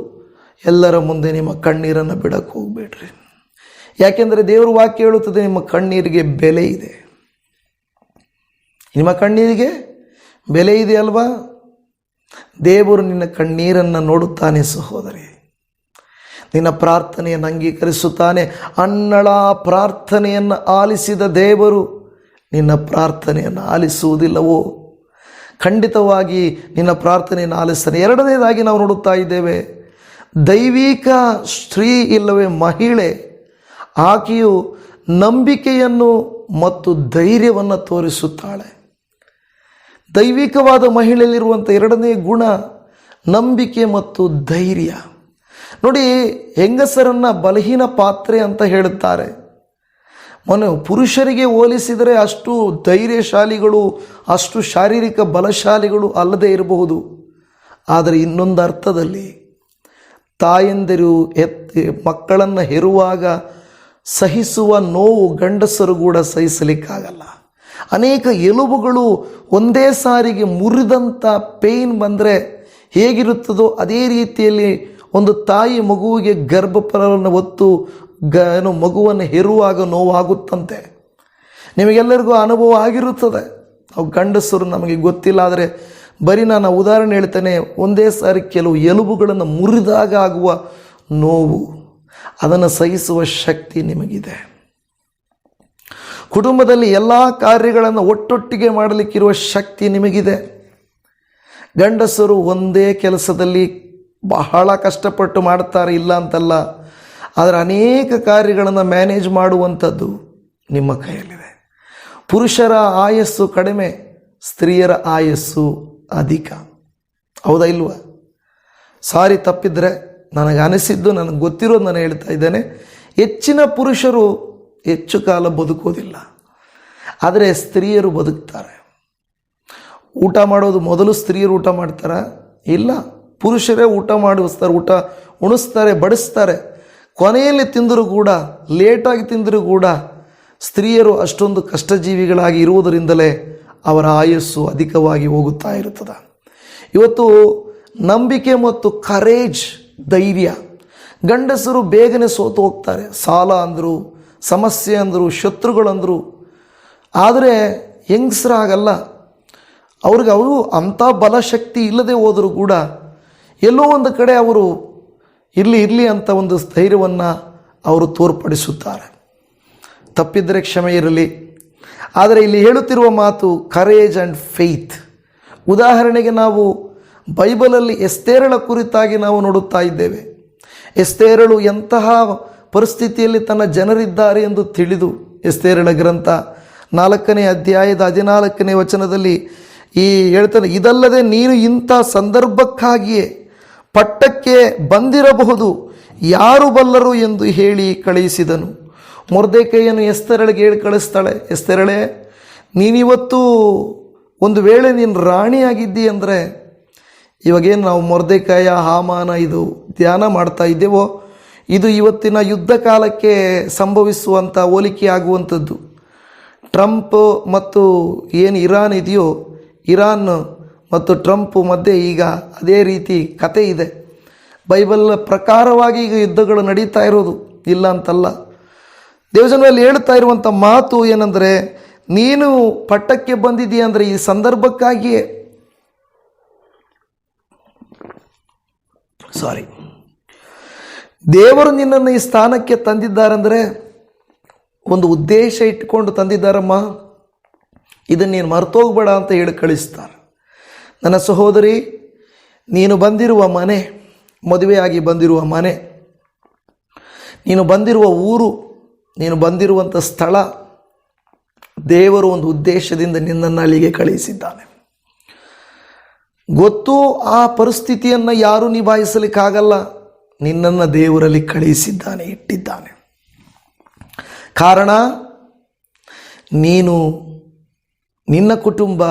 ಎಲ್ಲರ ಮುಂದೆ ನಿಮ್ಮ ಕಣ್ಣೀರನ್ನು ಬಿಡಕ್ಕೆ ಹೋಗಬೇಡ್ರಿ. ಯಾಕೆಂದರೆ ದೇವರು ವಾಕ್ಯ ಹೇಳುತ್ತದೆ, ನಿಮ್ಮ ಕಣ್ಣೀರಿಗೆ ಬೆಲೆ ಇದೆ. ನಿಮ್ಮ ಕಣ್ಣೀರಿಗೆ ಬೆಲೆ ಇದೆ ಅಲ್ವಾ? ದೇವರು ನಿನ್ನ ಕಣ್ಣೀರನ್ನು ನೋಡುತ್ತಾನೆ ಸಹೋದರಿ. ನಿನ್ನ ಪ್ರಾರ್ಥನೆಯನ್ನು ಅಂಗೀಕರಿಸುತ್ತಾನೆ. ಅನ್ನಳ ಪ್ರಾರ್ಥನೆಯನ್ನು ಆಲಿಸಿದ ದೇವರು ನಿನ್ನ ಪ್ರಾರ್ಥನೆಯನ್ನು ಆಲಿಸುವುದಿಲ್ಲವೋ? ಖಂಡಿತವಾಗಿ ನಿನ್ನ ಪ್ರಾರ್ಥನೆಯನ್ನು ಆಲಿಸ್ತಾನೆ. ಎರಡನೇದಾಗಿ ನಾವು ನೋಡುತ್ತಾ ಇದ್ದೇವೆ, ದೈವಿಕ ಸ್ತ್ರೀ ಇಲ್ಲವೇ ಮಹಿಳೆ, ಆಕೆಯು ನಂಬಿಕೆಯನ್ನು ಮತ್ತು ಧೈರ್ಯವನ್ನು ತೋರಿಸುತ್ತಾಳೆ. ದೈವಿಕವಾದ ಮಹಿಳೆಯಲ್ಲಿರುವಂಥ ಎರಡನೇ ಗುಣ ನಂಬಿಕೆ ಮತ್ತು ಧೈರ್ಯ. ನೋಡಿ, ಹೆಂಗಸರನ್ನು ಬಲಹೀನ ಪಾತ್ರೆ ಅಂತ ಹೇಳುತ್ತಾರೆ. ಪುರುಷರಿಗೆ ಹೋಲಿಸಿದರೆ ಅಷ್ಟು ಧೈರ್ಯಶಾಲಿಗಳು, ಅಷ್ಟು ಶಾರೀರಿಕ ಬಲಶಾಲಿಗಳು ಅಲ್ಲದೇ ಇರಬಹುದು. ಆದರೆ ಇನ್ನೊಂದು ಅರ್ಥದಲ್ಲಿ ತಾಯಂದಿರು ಮಕ್ಕಳನ್ನು ಹೆರುವಾಗ ಸಹಿಸುವ ನೋವು ಗಂಡಸರು ಕೂಡ ಸಹಿಸಲಿಕ್ಕಾಗಲ್ಲ. ಅನೇಕ ಎಲುಬುಗಳು ಒಂದೇ ಸಾರಿಗೆ ಮುರಿದಂಥ ಪೇಯ್ನ್ ಬಂದರೆ ಹೇಗಿರುತ್ತದೋ ಅದೇ ರೀತಿಯಲ್ಲಿ ಒಂದು ತಾಯಿ ಮಗುವಿಗೆ ಗರ್ಭಫಲವನ್ನು ಹೊತ್ತು ಮಗುವನ್ನು ಹೆರುವಾಗ ನೋವಾಗುತ್ತಂತೆ. ನಿಮಗೆಲ್ಲರಿಗೂ ಅನುಭವ ಆಗಿರುತ್ತದೆ. ಅವು ಗಂಡಸರು ನಮಗೆ ಗೊತ್ತಿಲ್ಲ, ಆದರೆ ಬರೀ ನಾನು ಉದಾಹರಣೆ ಹೇಳ್ತೇನೆ. ಒಂದೇ ಸಾರಿ ಕೆಲವು ಎಲುಬುಗಳನ್ನು ಮುರಿದಾಗ ಆಗುವ ನೋವು, ಅದನ್ನು ಸಹಿಸುವ ಶಕ್ತಿ ನಿಮಗಿದೆ. ಕುಟುಂಬದಲ್ಲಿ ಎಲ್ಲ ಕಾರ್ಯಗಳನ್ನು ಒಟ್ಟೊಟ್ಟಿಗೆ ಮಾಡಲಿಕ್ಕಿರುವ ಶಕ್ತಿ ನಿಮಗಿದೆ. ಗಂಡಸರು ಒಂದೇ ಕೆಲಸದಲ್ಲಿ ಬಹಳ ಕಷ್ಟಪಟ್ಟು ಮಾಡ್ತಾರೆ, ಇಲ್ಲ ಅಂತಲ್ಲ. ಆದರೆ ಅನೇಕ ಕಾರ್ಯಗಳನ್ನು ಮ್ಯಾನೇಜ್ ಮಾಡುವಂಥದ್ದು ನಿಮ್ಮ ಕೈಯಲ್ಲಿದೆ. ಪುರುಷರ ಆಯಸ್ಸು ಕಡಿಮೆ, ಸ್ತ್ರೀಯರ ಆಯಸ್ಸು ಅಧಿಕ. ಹೌದಾ ಇಲ್ವಾ? ಸಾರಿ ತಪ್ಪಿದರೆ, ನನಗೆ ಅನಿಸಿದ್ದು, ನನಗೆ ಗೊತ್ತಿರೋದು ನಾನು ಹೇಳ್ತಾ ಇದ್ದೇನೆ. ಹೆಚ್ಚಿನ ಪುರುಷರು ಹೆಚ್ಚು ಕಾಲ ಬದುಕೋದಿಲ್ಲ, ಆದರೆ ಸ್ತ್ರೀಯರು ಬದುಕ್ತಾರೆ. ಊಟ ಮಾಡೋದು ಮೊದಲು ಸ್ತ್ರೀಯರು ಊಟ ಮಾಡ್ತಾರಾ? ಇಲ್ಲ, ಪುರುಷರೇ ಊಟ ಮಾಡಿಸ್ತಾರೆ, ಊಟ ಉಣಿಸ್ತಾರೆ, ಬಡಿಸ್ತಾರೆ. ಕೊನೆಯಲ್ಲಿ ತಿಂದರೂ ಕೂಡ, ಲೇಟಾಗಿ ತಿಂದರೂ ಕೂಡ ಸ್ತ್ರೀಯರು ಅಷ್ಟೊಂದು ಕಷ್ಟಜೀವಿಗಳಾಗಿ ಇರುವುದರಿಂದಲೇ ಅವರ ಆಯಸ್ಸು ಅಧಿಕವಾಗಿ ಹೋಗುತ್ತಾ ಇರುತ್ತದೆ. ಇವತ್ತು ನಂಬಿಕೆ ಮತ್ತು ಕರೇಜ್, ಧೈರ್ಯ. ಗಂಡಸರು ಬೇಗನೆ ಸೋತು ಹೋಗ್ತಾರೆ. ಸಾಲ ಅಂದರು, ಸಮಸ್ಯೆ ಅಂದರು, ಶತ್ರುಗಳಂದರು. ಆದರೆ ಹೆಂಗಸರಾಗಲ್ಲ. ಅವರು ಅಂಥ ಬಲಶಕ್ತಿ ಇಲ್ಲದೆ ಹೋದರೂ ಕೂಡ ಎಲ್ಲೋ ಒಂದು ಕಡೆ ಅವರು ಇರಲಿ ಅಂತ ಒಂದು ಧೈರ್ಯವನ್ನು ಅವರು ತೋರ್ಪಡಿಸುತ್ತಾರೆ. ತಪ್ಪಿದ್ದರೆ ಕ್ಷಮೆ ಇರಲಿ. ಆದರೆ ಇಲ್ಲಿ ಹೇಳುತ್ತಿರುವ ಮಾತು ಕರೇಜ್ ಆ್ಯಂಡ್ ಫೇತ್. ಉದಾಹರಣೆಗೆ ನಾವು ಬೈಬಲಲ್ಲಿ ಎಸ್ತೇರಳ ಕುರಿತಾಗಿ ನಾವು ನೋಡುತ್ತಾ ಇದ್ದೇವೆ. ಎಸ್ತೇರಳು ಎಂತಹ ಪರಿಸ್ಥಿತಿಯಲ್ಲಿ ತನ್ನ ಜನರಿದ್ದಾರೆ ಎಂದು ತಿಳಿದು, ಎಸ್ತೇರಳ ಗ್ರಂಥ 4ನೇ ಅಧ್ಯಾಯದ 14ನೇ ವಚನದಲ್ಲಿ ಹೇಳ್ತಾನೆ, ಇದಲ್ಲದೆ ನೀನು ಇಂಥ ಸಂದರ್ಭಕ್ಕಾಗಿಯೇ ಪಟ್ಟಕ್ಕೆ ಬಂದಿರಬಹುದು, ಯಾರು ಬಲ್ಲರು ಎಂದು ಹೇಳಿ ಕಳುಹಿಸಿದನು. ಮೊರ್ದೆಕೈಯನ್ನು ಎಸ್ತೇರಳಿಗೆ ಹೇಳಿ ಕಳಿಸ್ತಾಳೆ, ಎಸ್ತೇರಳೇ, ನೀನಿವತ್ತು ಒಂದು ವೇಳೆ ನೀನು ರಾಣಿಯಾಗಿದ್ದಿ ಅಂದರೆ, ಇವಾಗೇನು ನಾವು ಮೊರ್ದೆಕಾಯ, ಹಾಮಾನ ಇದು ಧ್ಯಾನ ಮಾಡ್ತಾ ಇದ್ದೇವೋ, ಇದು ಇವತ್ತಿನ ಯುದ್ಧ ಕಾಲಕ್ಕೆ ಸಂಭವಿಸುವಂಥ ಹೋಲಿಕೆ ಆಗುವಂಥದ್ದು. ಟ್ರಂಪ್ ಮತ್ತು ಏನು ಇರಾನ್ ಇದೆಯೋ, ಇರಾನ್ ಮತ್ತು ಟ್ರಂಪ್ ಮಧ್ಯೆ ಈಗ ಅದೇ ರೀತಿ ಕತೆ ಇದೆ. ಬೈಬಲ್ ಪ್ರಕಾರವಾಗಿ ಈಗ ಯುದ್ಧಗಳು ನಡೀತಾ ಇರೋದು, ಇಲ್ಲ ಅಂತಲ್ಲ. ದೇವಜನರಲ್ಲಿ ಹೇಳ್ತಾ ಇರುವಂಥ ಮಾತು ಏನಂದರೆ, ನೀನು ಪಟ್ಟಕ್ಕೆ ಬಂದಿದ್ದೀಯ ಅಂದರೆ ಈ ಸಂದರ್ಭಕ್ಕಾಗಿಯೇ. ದೇವರು ನಿನ್ನನ್ನು ಈ ಸ್ಥಾನಕ್ಕೆ ತಂದಿದ್ದಾರೆಂದರೆ ಒಂದು ಉದ್ದೇಶ ಇಟ್ಕೊಂಡು ತಂದಿದ್ದಾರಮ್ಮ, ಇದನ್ನು ನೀನು ಮರ್ತೋಗ್ಬೇಡ ಅಂತ ಹೇಳಿ ಕಳಿಸ್ತಾರೆ. ನನ್ನ ಸಹೋದರಿ, ನೀನು ಬಂದಿರುವ ಮನೆ, ಮದುವೆಯಾಗಿ ಬಂದಿರುವ ಮನೆ, ನೀನು ಬಂದಿರುವ ಊರು, ನೀನು ಬಂದಿರುವಂಥ ಸ್ಥಳ, ದೇವರು ಒಂದು ಉದ್ದೇಶದಿಂದ ನಿನ್ನನ್ನು ಅಲ್ಲಿಗೆ ಕಳಿಸಿದ್ದಾನೆ. ಗೊತ್ತು, ಆ ಪರಿಸ್ಥಿತಿಯನ್ನು ಯಾರೂ ನಿಭಾಯಿಸಲಿಕ್ಕಾಗಲ್ಲ. ನಿನ್ನನ್ನು ದೇವರಲ್ಲಿ ಕಳಿಸಿದ್ದಾನೆ, ಇಟ್ಟಿದ್ದಾನೆ. ಕಾರಣ, ನೀನು, ನಿನ್ನ ಕುಟುಂಬ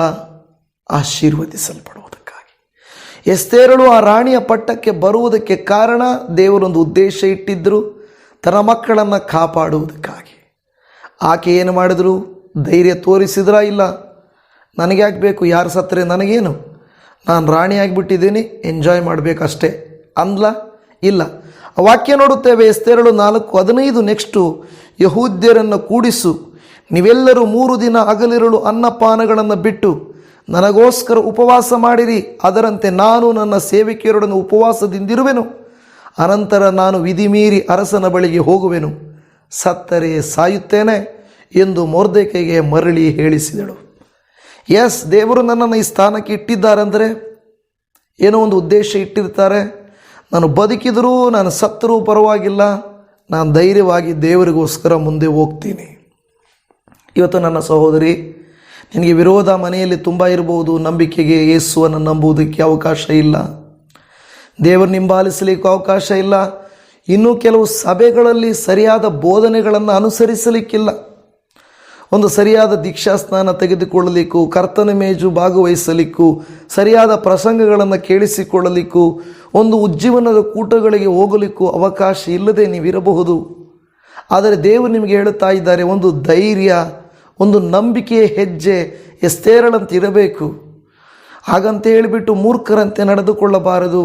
ಆಶೀರ್ವದಿಸಲ್ಪಡುವುದಕ್ಕಾಗಿ. ಎಸ್ತೇರಳು ಆ ರಾಣಿಯ ಪಟ್ಟಕ್ಕೆ ಬರುವುದಕ್ಕೆ ಕಾರಣ, ದೇವರೊಂದು ಉದ್ದೇಶ ಇಟ್ಟಿದ್ದರು, ತನ್ನ ಮಕ್ಕಳನ್ನು ಕಾಪಾಡುವುದಕ್ಕಾಗಿ. ಆಕೆ ಏನು ಮಾಡಿದ್ರು? ಧೈರ್ಯ ತೋರಿಸಿದ್ರಾ? ಇಲ್ಲ, ನನಗೆ ಆಗಬೇಕು, ಯಾರು ಸತ್ತರೆ ನನಗೇನು, ನಾನು ರಾಣಿಯಾಗಿಬಿಟ್ಟಿದ್ದೀನಿ, ಎಂಜಾಯ್ ಮಾಡಬೇಕಷ್ಟೇ ಅಂದ್ಲ? ಇಲ್ಲ. ಆ ವಾಕ್ಯ ನೋಡುತ್ತೇವೆ, ಎಸ್ತೇರಳು 4:15. ನೆಕ್ಸ್ಟು, ಯಹೂದ್ಯರನ್ನು ಕೂಡಿಸು, ನೀವೆಲ್ಲರೂ 3 ದಿನ ಹಗಲಿರುಳು ಅನ್ನಪಾನಗಳನ್ನು ಬಿಟ್ಟು ನನಗೋಸ್ಕರ ಉಪವಾಸ ಮಾಡಿರಿ. ಅದರಂತೆ ನಾನು ನನ್ನ ಸೇವಕಿಯರೊಡನೆ ಉಪವಾಸದಿಂದಿರುವೆನು. ಅನಂತರ ನಾನು ವಿಧಿಮೀರಿ ಅರಸನ ಬಳಿಗೆ ಹೋಗುವೆನು, ಸತ್ತರೆ ಸಾಯುತ್ತೇನೆ ಎಂದು ಮೊರ್ದೆಕೈಗೆ ಮರಳಿ ಹೇಳಿಸಿದಳು. ಎಸ್, ದೇವರು ನನ್ನನ್ನು ಈ ಸ್ಥಾನಕ್ಕೆ ಇಟ್ಟಿದ್ದಾರೆಂದರೆ ಏನೋ ಒಂದು ಉದ್ದೇಶ ಇಟ್ಟಿರ್ತಾರೆ. ನಾನು ಬದುಕಿದರೂ ನಾನು ಸತ್ತರೂ ಪರವಾಗಿಲ್ಲ, ನಾನು ಧೈರ್ಯವಾಗಿ ದೇವರಿಗೋಸ್ಕರ ಮುಂದೆ ಹೋಗ್ತೀನಿ. ಇವತ್ತು ನನ್ನ ಸಹೋದರಿ, ನಿನಗೆ ವಿರೋಧ ಮನೆಯಲ್ಲಿ ತುಂಬ ಇರಬಹುದು. ನಂಬಿಕೆಗೆ ಯೇಸುವನ್ನು ನಂಬುವುದಕ್ಕೆ ಅವಕಾಶ ಇಲ್ಲ, ದೇವರನ್ನ ಹಿಂಬಾಲಿಸಲಿಕ್ಕೂ ಅವಕಾಶ ಇಲ್ಲ. ಇನ್ನೂ ಕೆಲವು ಸಭೆಗಳಲ್ಲಿ ಸರಿಯಾದ ಬೋಧನೆಗಳನ್ನು ಅನುಸರಿಸಲಿಕ್ಕಿಲ್ಲ. ಒಂದು ಸರಿಯಾದ ದೀಕ್ಷಾಸ್ನಾನ ತೆಗೆದುಕೊಳ್ಳಲಿಕ್ಕೂ, ಕರ್ತನ ಮೇಜು ಭಾಗವಹಿಸಲಿಕ್ಕೂ, ಸರಿಯಾದ ಪ್ರಸಂಗಗಳನ್ನು ಕೇಳಿಸಿಕೊಳ್ಳಲಿಕ್ಕೂ, ಒಂದು ಉಜ್ಜೀವನದ ಕೂಟಗಳಿಗೆ ಹೋಗಲಿಕ್ಕೂ ಅವಕಾಶ ಇಲ್ಲದೆ ನೀವಿರಬಹುದು. ಆದರೆ ದೇವರು ನಿಮಗೆ ಹೇಳುತ್ತಾ ಇದ್ದಾರೆ, ಒಂದು ಧೈರ್ಯ, ಒಂದು ನಂಬಿಕೆಯ ಹೆಜ್ಜೆ ಎಸ್ತೇರಳಂತೆ ಇರಬೇಕು. ಹಾಗಂತ ಹೇಳಿಬಿಟ್ಟು ಮೂರ್ಖರಂತೆ ನಡೆದುಕೊಳ್ಳಬಾರದು.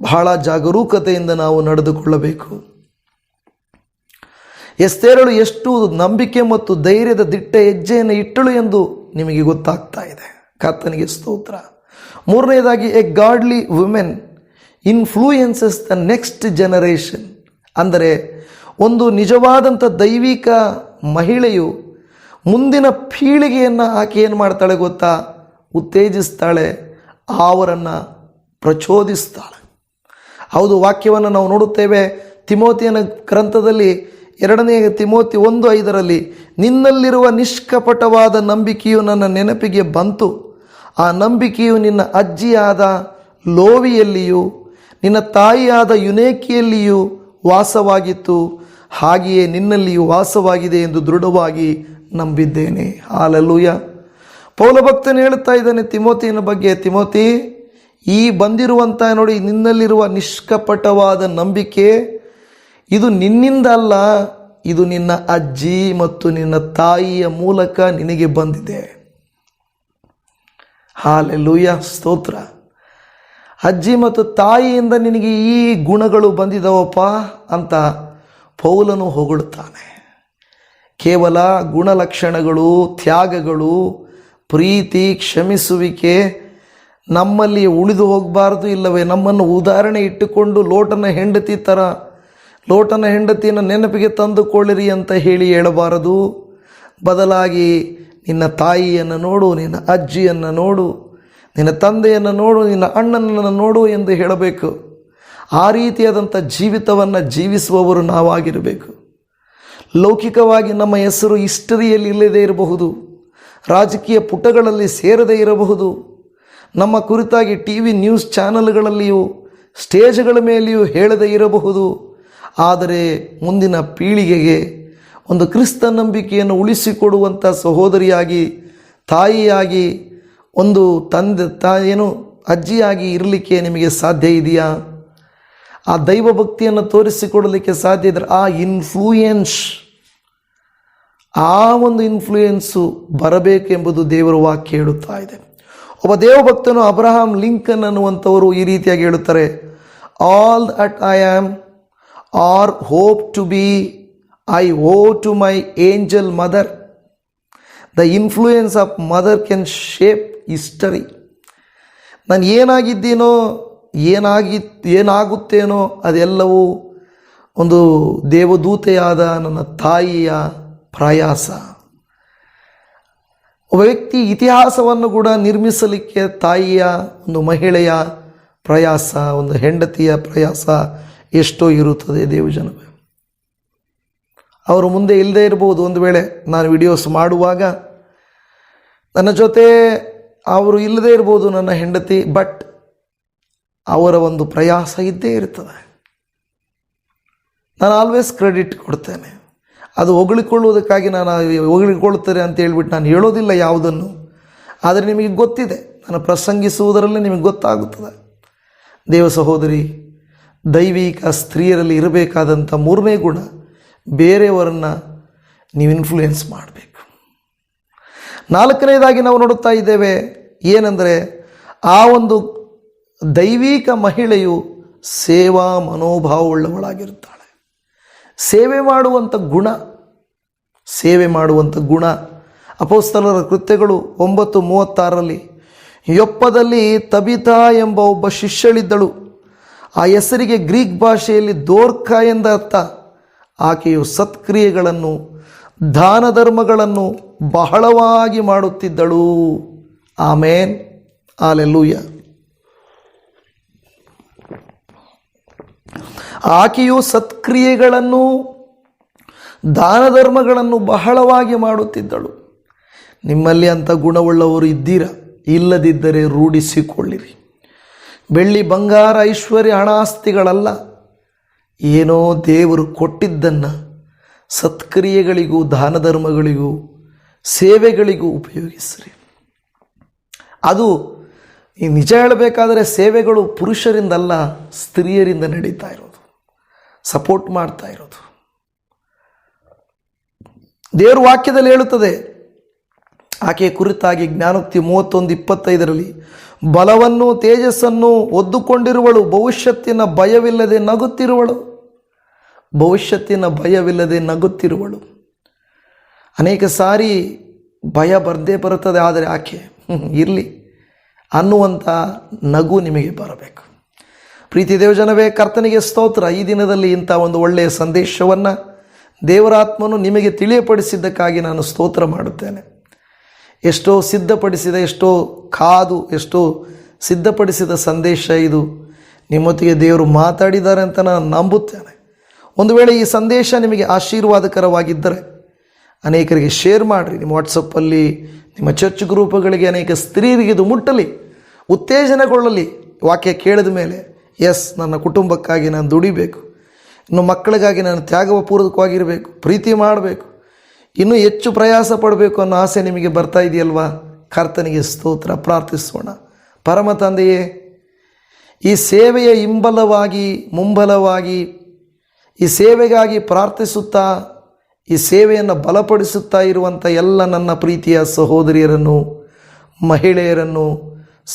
ಬಹಳ ಜಾಗರೂಕತೆಯಿಂದ ನಾವು ನಡೆದುಕೊಳ್ಳಬೇಕು. ಎಸ್ತೇರಳು ಎಷ್ಟು ನಂಬಿಕೆ ಮತ್ತು ಧೈರ್ಯದ ದಿಟ್ಟ ಹೆಜ್ಜೆಯನ್ನು ಇಟ್ಟಳು ಎಂದು ನಿಮಗೆ ಗೊತ್ತಾಗ್ತಾ ಇದೆ. ಕರ್ತನಿಗೆ ಸ್ತೋತ್ರ. 3ನೇದಾಗಿ, a godly women influences the next generation. ಅಂದರೆ ಒಂದು ನಿಜವಾದಂಥ ದೈವಿಕ ಮಹಿಳೆಯು ಮುಂದಿನ ಪೀಳಿಗೆಯನ್ನು ಆಕೆ ಏನು ಮಾಡ್ತಾಳೆ ಗೊತ್ತಾ? ಉತ್ತೇಜಿಸ್ತಾಳೆ, ಅವರನ್ನು ಪ್ರಚೋದಿಸ್ತಾಳೆ. ಹೌದು, ವಾಕ್ಯವನ್ನು ನಾವು ನೋಡುತ್ತೇವೆ. ತಿಮೋತಿಯನ ಗ್ರಂಥದಲ್ಲಿ 2ನೇ ತಿಮೋತಿ 1:5 ನಿನ್ನಲ್ಲಿರುವ ನಿಷ್ಕಪಟವಾದ ನಂಬಿಕೆಯು ನನ್ನ ನೆನಪಿಗೆ ಬಂತು. ಆ ನಂಬಿಕೆಯು ನಿನ್ನ ಅಜ್ಜಿಯಾದ ಲೋವಿಯಲ್ಲಿಯೂ ನಿನ್ನ ತಾಯಿಯಾದ ಯುನೇಕಿಯಲ್ಲಿಯೂ ವಾಸವಾಗಿತ್ತು, ಹಾಗೆಯೇ ನಿನ್ನಲ್ಲಿಯೂ ವಾಸವಾಗಿದೆ ಎಂದು ದೃಢವಾಗಿ ನಂಬಿದ್ದೇನೆ. ಹಾಲೆಲೂಯ. ಪೌಲ ಭಕ್ತನು ಹೇಳುತ್ತಾ ಇದ್ದಾನೆ ತಿಮೋತಿಯನ ಬಗ್ಗೆ, ತಿಮೋತಿ, ಈ ಬಂದಿರುವಂಥ ನೋಡಿ, ನಿನ್ನಲ್ಲಿರುವ ನಿಷ್ಕಪಟವಾದ ನಂಬಿಕೆ ಇದು ನಿನ್ನಿಂದ ಅಲ್ಲ, ಇದು ನಿನ್ನ ಅಜ್ಜಿ ಮತ್ತು ನಿನ್ನ ತಾಯಿಯ ಮೂಲಕ ನಿನಗೆ ಬಂದಿದೆ. ಹಾಲೆಲೂಯ, ಸ್ತೋತ್ರ. ಅಜ್ಜಿ ಮತ್ತು ತಾಯಿಯಿಂದ ನಿನಗೆ ಈ ಗುಣಗಳು ಬಂದಿದವಪ್ಪ ಅಂತ ಪೌಲನು ಹೊಗಳುತ್ತಾನೆ. ಕೇವಲ ಗುಣಲಕ್ಷಣಗಳು, ತ್ಯಾಗಗಳು, ಪ್ರೀತಿ, ಕ್ಷಮಿಸುವಿಕೆ ನಮ್ಮಲ್ಲಿ ಉಳಿದು ಹೋಗಬಾರ್ದು. ಇಲ್ಲವೇ ನಮ್ಮನ್ನು ಉದಾಹರಣೆ ಇಟ್ಟುಕೊಂಡು ಲೋಟನ ಹೆಂಡತಿಯನ್ನು ನೆನಪಿಗೆ ತಂದುಕೊಳ್ಳಿರಿ ಅಂತ ಹೇಳಬಾರದು. ಬದಲಾಗಿ ನಿನ್ನ ತಾಯಿಯನ್ನು ನೋಡು, ನಿನ್ನ ಅಜ್ಜಿಯನ್ನು ನೋಡು, ನಿನ್ನ ತಂದೆಯನ್ನು ನೋಡು, ನಿನ್ನ ಅಣ್ಣನನ್ನು ನೋಡು ಎಂದು ಹೇಳಬೇಕು. ಆ ರೀತಿಯಾದಂಥ ಜೀವಿತವನ್ನು ಜೀವಿಸುವವರು ನಾವಾಗಿರಬೇಕು. ಲೌಕಿಕವಾಗಿ ನಮ್ಮ ಹೆಸರು ಹಿಸ್ಟರಿಯಲ್ಲಿ ಇಲ್ಲದೇ ಇರಬಹುದು, ರಾಜಕೀಯ ಪುಟಗಳಲ್ಲಿ ಸೇರದೇ ಇರಬಹುದು, ನಮ್ಮ ಕುರಿತಾಗಿ TV ನ್ಯೂಸ್ ಚಾನಲ್ಗಳಲ್ಲಿಯೂ ಸ್ಟೇಜ್ಗಳ ಮೇಲೆಯೂ ಹೇಳದೇ ಇರಬಹುದು. ಆದರೆ ಮುಂದಿನ ಪೀಳಿಗೆಗೆ ಒಂದು ಕ್ರಿಸ್ತ ನಂಬಿಕೆಯನ್ನು ಉಳಿಸಿಕೊಡುವಂಥ ಸಹೋದರಿಯಾಗಿ, ತಾಯಿಯಾಗಿ, ಒಂದು ಅಜ್ಜಿಯಾಗಿ ಇರಲಿಕ್ಕೆ ನಿಮಗೆ ಸಾಧ್ಯ ಇದೆಯಾ? ಆ ದೈವ ಭಕ್ತಿಯನ್ನು ತೋರಿಸಿಕೊಡಲಿಕ್ಕೆ ಸಾಧ್ಯ ಇದ್ದರೆ ಆ ಒಂದು ಇನ್ಫ್ಲೂಯೆನ್ಸು ಬರಬೇಕೆಂಬುದು ದೇವರ ವಾಕ್ಯ ಹೇಳುತ್ತಾ ಇದೆ. ಒಬ್ಬ ದೇವಭಕ್ತನು ಅಬ್ರಹಾಂ ಲಿಂಕನ್ ಅನ್ನುವಂಥವರು ಈ ರೀತಿಯಾಗಿ ಹೇಳುತ್ತಾರೆ, all that I am or hope to be I owe to my angel mother. The influence of mother can shape history. ನಾನು ಏನಾಗಿದ್ದೀನೋ, ಏನಾಗುತ್ತೇನೋ ಅದೆಲ್ಲವೂ ಒಂದು ದೇವದೂತೆಯಾದ ನನ್ನ ತಾಯಿಯ ಪ್ರಯಾಸ. ಒಬ್ಬ ವ್ಯಕ್ತಿ ಇತಿಹಾಸವನ್ನು ಕೂಡ ನಿರ್ಮಿಸಲಿಕ್ಕೆ ತಾಯಿಯ, ಒಂದು ಮಹಿಳೆಯ ಪ್ರಯಾಸ, ಒಂದು ಹೆಂಡತಿಯ ಪ್ರಯಾಸ ಎಷ್ಟೋ ಇರುತ್ತದೆ. ದೇವಜನವೇ, ಅವರು ಮುಂದೆ ಇಲ್ಲದೆ ಇರಬಹುದು. ಒಂದು ವೇಳೆ ನಾನು ವಿಡಿಯೋಸ್ ಮಾಡುವಾಗ ನನ್ನ ಜೊತೆ ಅವರು ಇಲ್ಲದೇ ಇರ್ಬೋದು, ನನ್ನ ಹೆಂಡತಿ, ಬಟ್ ಅವರ ಒಂದು ಪ್ರಯಾಸ ಇದ್ದೇ ಇರ್ತದೆ. ನಾನು ಆಲ್ವೇಸ್ ಕ್ರೆಡಿಟ್ ಕೊಡ್ತೇನೆ. ಅದು ಹೊಗಳಿಕೊಳ್ಳುವುದಕ್ಕಾಗಿ ನಾನು ಹೊಗಳಿಕೊಳ್ತಾರೆ ಅಂತ ಹೇಳ್ಬಿಟ್ಟು ನಾನು ಹೇಳೋದಿಲ್ಲ ಯಾವುದನ್ನು. ಆದರೆ ನಿಮಗೆ ಗೊತ್ತಿದೆ, ನಾನು ಪ್ರಸಂಗಿಸುವುದರಲ್ಲೇ ನಿಮಗೆ ಗೊತ್ತಾಗುತ್ತದೆ. ದೇವ ಸಹೋದರಿ, ದೈವಿಕ ಸ್ತ್ರೀಯರಲ್ಲಿ ಇರಬೇಕಾದಂಥ 3ನೇ ಗುಣ, ಬೇರೆಯವರನ್ನು ನೀವು ಇನ್ಫ್ಲೂಯೆನ್ಸ್ ಮಾಡಬೇಕು. 4ನೇದಾಗಿ ನಾವು ನೋಡುತ್ತಾ ಇದ್ದೇವೆ, ಏನೆಂದರೆ ಆ ಒಂದು ದೈವಿಕ ಮಹಿಳೆಯು ಸೇವಾ ಮನೋಭಾವವುಳ್ಳವಳಾಗಿರುತ್ತಾಳೆ. ಸೇವೆ ಮಾಡುವಂಥ ಗುಣ ಅಪೊಸ್ತಲರ ಕೃತ್ಯಗಳು 9:36 ಯೊಪ್ಪದಲ್ಲಿ ತಬಿತಾ ಎಂಬ ಒಬ್ಬ ಶಿಷ್ಯಳಿದ್ದಳು. ಆ ಹೆಸರಿಗೆ ಗ್ರೀಕ್ ಭಾಷೆಯಲ್ಲಿ ದೋರ್ಕ ಎಂದ ಅರ್ಥ. ಆಕೆಯು ಸತ್ಕ್ರಿಯೆಗಳನ್ನು ದಾನ ಧರ್ಮಗಳನ್ನು ಬಹಳವಾಗಿ ಮಾಡುತ್ತಿದ್ದಳು. ಆಮೇನ್, ಹಲ್ಲೆಲೂಯಾ. ಆಕೆಯು ಸತ್ಕ್ರಿಯೆಗಳನ್ನು ದಾನ ಧರ್ಮಗಳನ್ನು ಬಹಳವಾಗಿ ಮಾಡುತ್ತಿದ್ದಳು. ನಿಮ್ಮಲ್ಲಿ ಅಂಥ ಗುಣವುಳ್ಳವರು ಇದ್ದೀರಾ? ಇಲ್ಲದಿದ್ದರೆ ರೂಢಿಸಿಕೊಳ್ಳಿರಿ. ಬೆಳ್ಳಿ ಬಂಗಾರ ಐಶ್ವರ್ಯ ಹಣ ಆಸ್ತಿಗಳಲ್ಲ, ಏನೋ ದೇವರು ಕೊಟ್ಟಿದ್ದನ್ನು ಸತ್ಕ್ರಿಯೆಗಳಿಗೂ ದಾನ ಧರ್ಮಗಳಿಗೂ ಸೇವೆಗಳಿಗೂ ಉಪಯೋಗಿಸ್ರಿ. ಅದು ನಿಜ ಹೇಳಬೇಕಾದರೆ ಸೇವೆಗಳು ಪುರುಷರಿಂದಲ್ಲ, ಸ್ತ್ರೀಯರಿಂದ ನಡೀತಾ ಇರೋದು, ಸಪೋರ್ಟ್ ಮಾಡ್ತಾ ಇರೋದು. ದೇವರು ವಾಕ್ಯದಲ್ಲಿ ಹೇಳುತ್ತದೆ ಆಕೆಯ ಕುರಿತಾಗಿ ಜ್ಞಾನೋಕ್ತಿ 31:25 ಬಲವನ್ನು ತೇಜಸ್ಸನ್ನು ಹೊದ್ದುಕೊಂಡಿರುವಳು, ಭವಿಷ್ಯತ್ತಿನ ಭಯವಿಲ್ಲದೆ ನಗುತ್ತಿರುವಳು. ಅನೇಕ ಸಾರಿ ಭಯ ಬರದೇ ಬರುತ್ತದೆ, ಆದರೆ ಆಕೆ ಇರಲಿ ಅನ್ನುವಂಥ ನಗು ನಿಮಗೆ ಬರಬೇಕು. ಪ್ರೀತಿ ದೇವಜನವೇ, ಕರ್ತನಿಗೆ ಸ್ತೋತ್ರ. ಈ ದಿನದಲ್ಲಿ ಇಂಥ ಒಂದು ಒಳ್ಳೆಯ ಸಂದೇಶವನ್ನು ದೇವರಾತ್ಮನು ನಿಮಗೆ ತಿಳಿಯಪಡಿಸಿದ್ದಕ್ಕಾಗಿ ನಾನು ಸ್ತೋತ್ರ ಮಾಡುತ್ತೇನೆ. ಎಷ್ಟೋ ಸಿದ್ಧಪಡಿಸಿದ ಸಂದೇಶ ಇದು. ನಿಮ್ಮೊತ್ತಿಗೆ ದೇವರು ಮಾತಾಡಿದ್ದಾರೆ ಅಂತ ನಾನು ನಂಬುತ್ತೇನೆ. ಒಂದು ವೇಳೆ ಈ ಸಂದೇಶ ನಿಮಗೆ ಆಶೀರ್ವಾದಕರವಾಗಿದ್ದರೆ ಅನೇಕರಿಗೆ ಶೇರ್ ಮಾಡಿರಿ. ನಿಮ್ಮ ವಾಟ್ಸಪ್ಪಲ್ಲಿ, ನಿಮ್ಮ ಚರ್ಚ್ ಗ್ರೂಪ್ಗಳಿಗೆ ಅನೇಕ ಸ್ತ್ರೀಯರಿಗೆ ಇದು ಮುಟ್ಟಲಿ, ಉತ್ತೇಜನಗೊಳ್ಳಲಿ. ವಾಕ್ಯ ಕೇಳಿದ ಮೇಲೆ ನನ್ನ ಕುಟುಂಬಕ್ಕಾಗಿ ನಾನು ದುಡಿಬೇಕು, ಇನ್ನು ಮಕ್ಕಳಿಗಾಗಿ ನಾನು ತ್ಯಾಗಪೂರ್ವಕವಾಗಿರಬೇಕು, ಪ್ರೀತಿ ಮಾಡಬೇಕು, ಇನ್ನೂ ಹೆಚ್ಚು ಪ್ರಯಾಸ ಪಡಬೇಕು ಅನ್ನೋ ಆಸೆ ನಿಮಗೆ ಬರ್ತಾ ಇದೆಯಲ್ವಾ? ಕರ್ತನಿಗೆ ಸ್ತೋತ್ರ. ಪ್ರಾರ್ಥಿಸೋಣ. ಪರಮ ತಂದೆಯೇ, ಈ ಸೇವೆಯ ಮುಂಬಲವಾಗಿ ಈ ಸೇವೆಗಾಗಿ ಪ್ರಾರ್ಥಿಸುತ್ತಾ ಈ ಸೇವೆಯನ್ನು ಬಲಪಡಿಸುತ್ತಾ ಇರುವಂಥ ಎಲ್ಲ ನನ್ನ ಪ್ರೀತಿಯ ಸಹೋದರಿಯರನ್ನು, ಮಹಿಳೆಯರನ್ನು,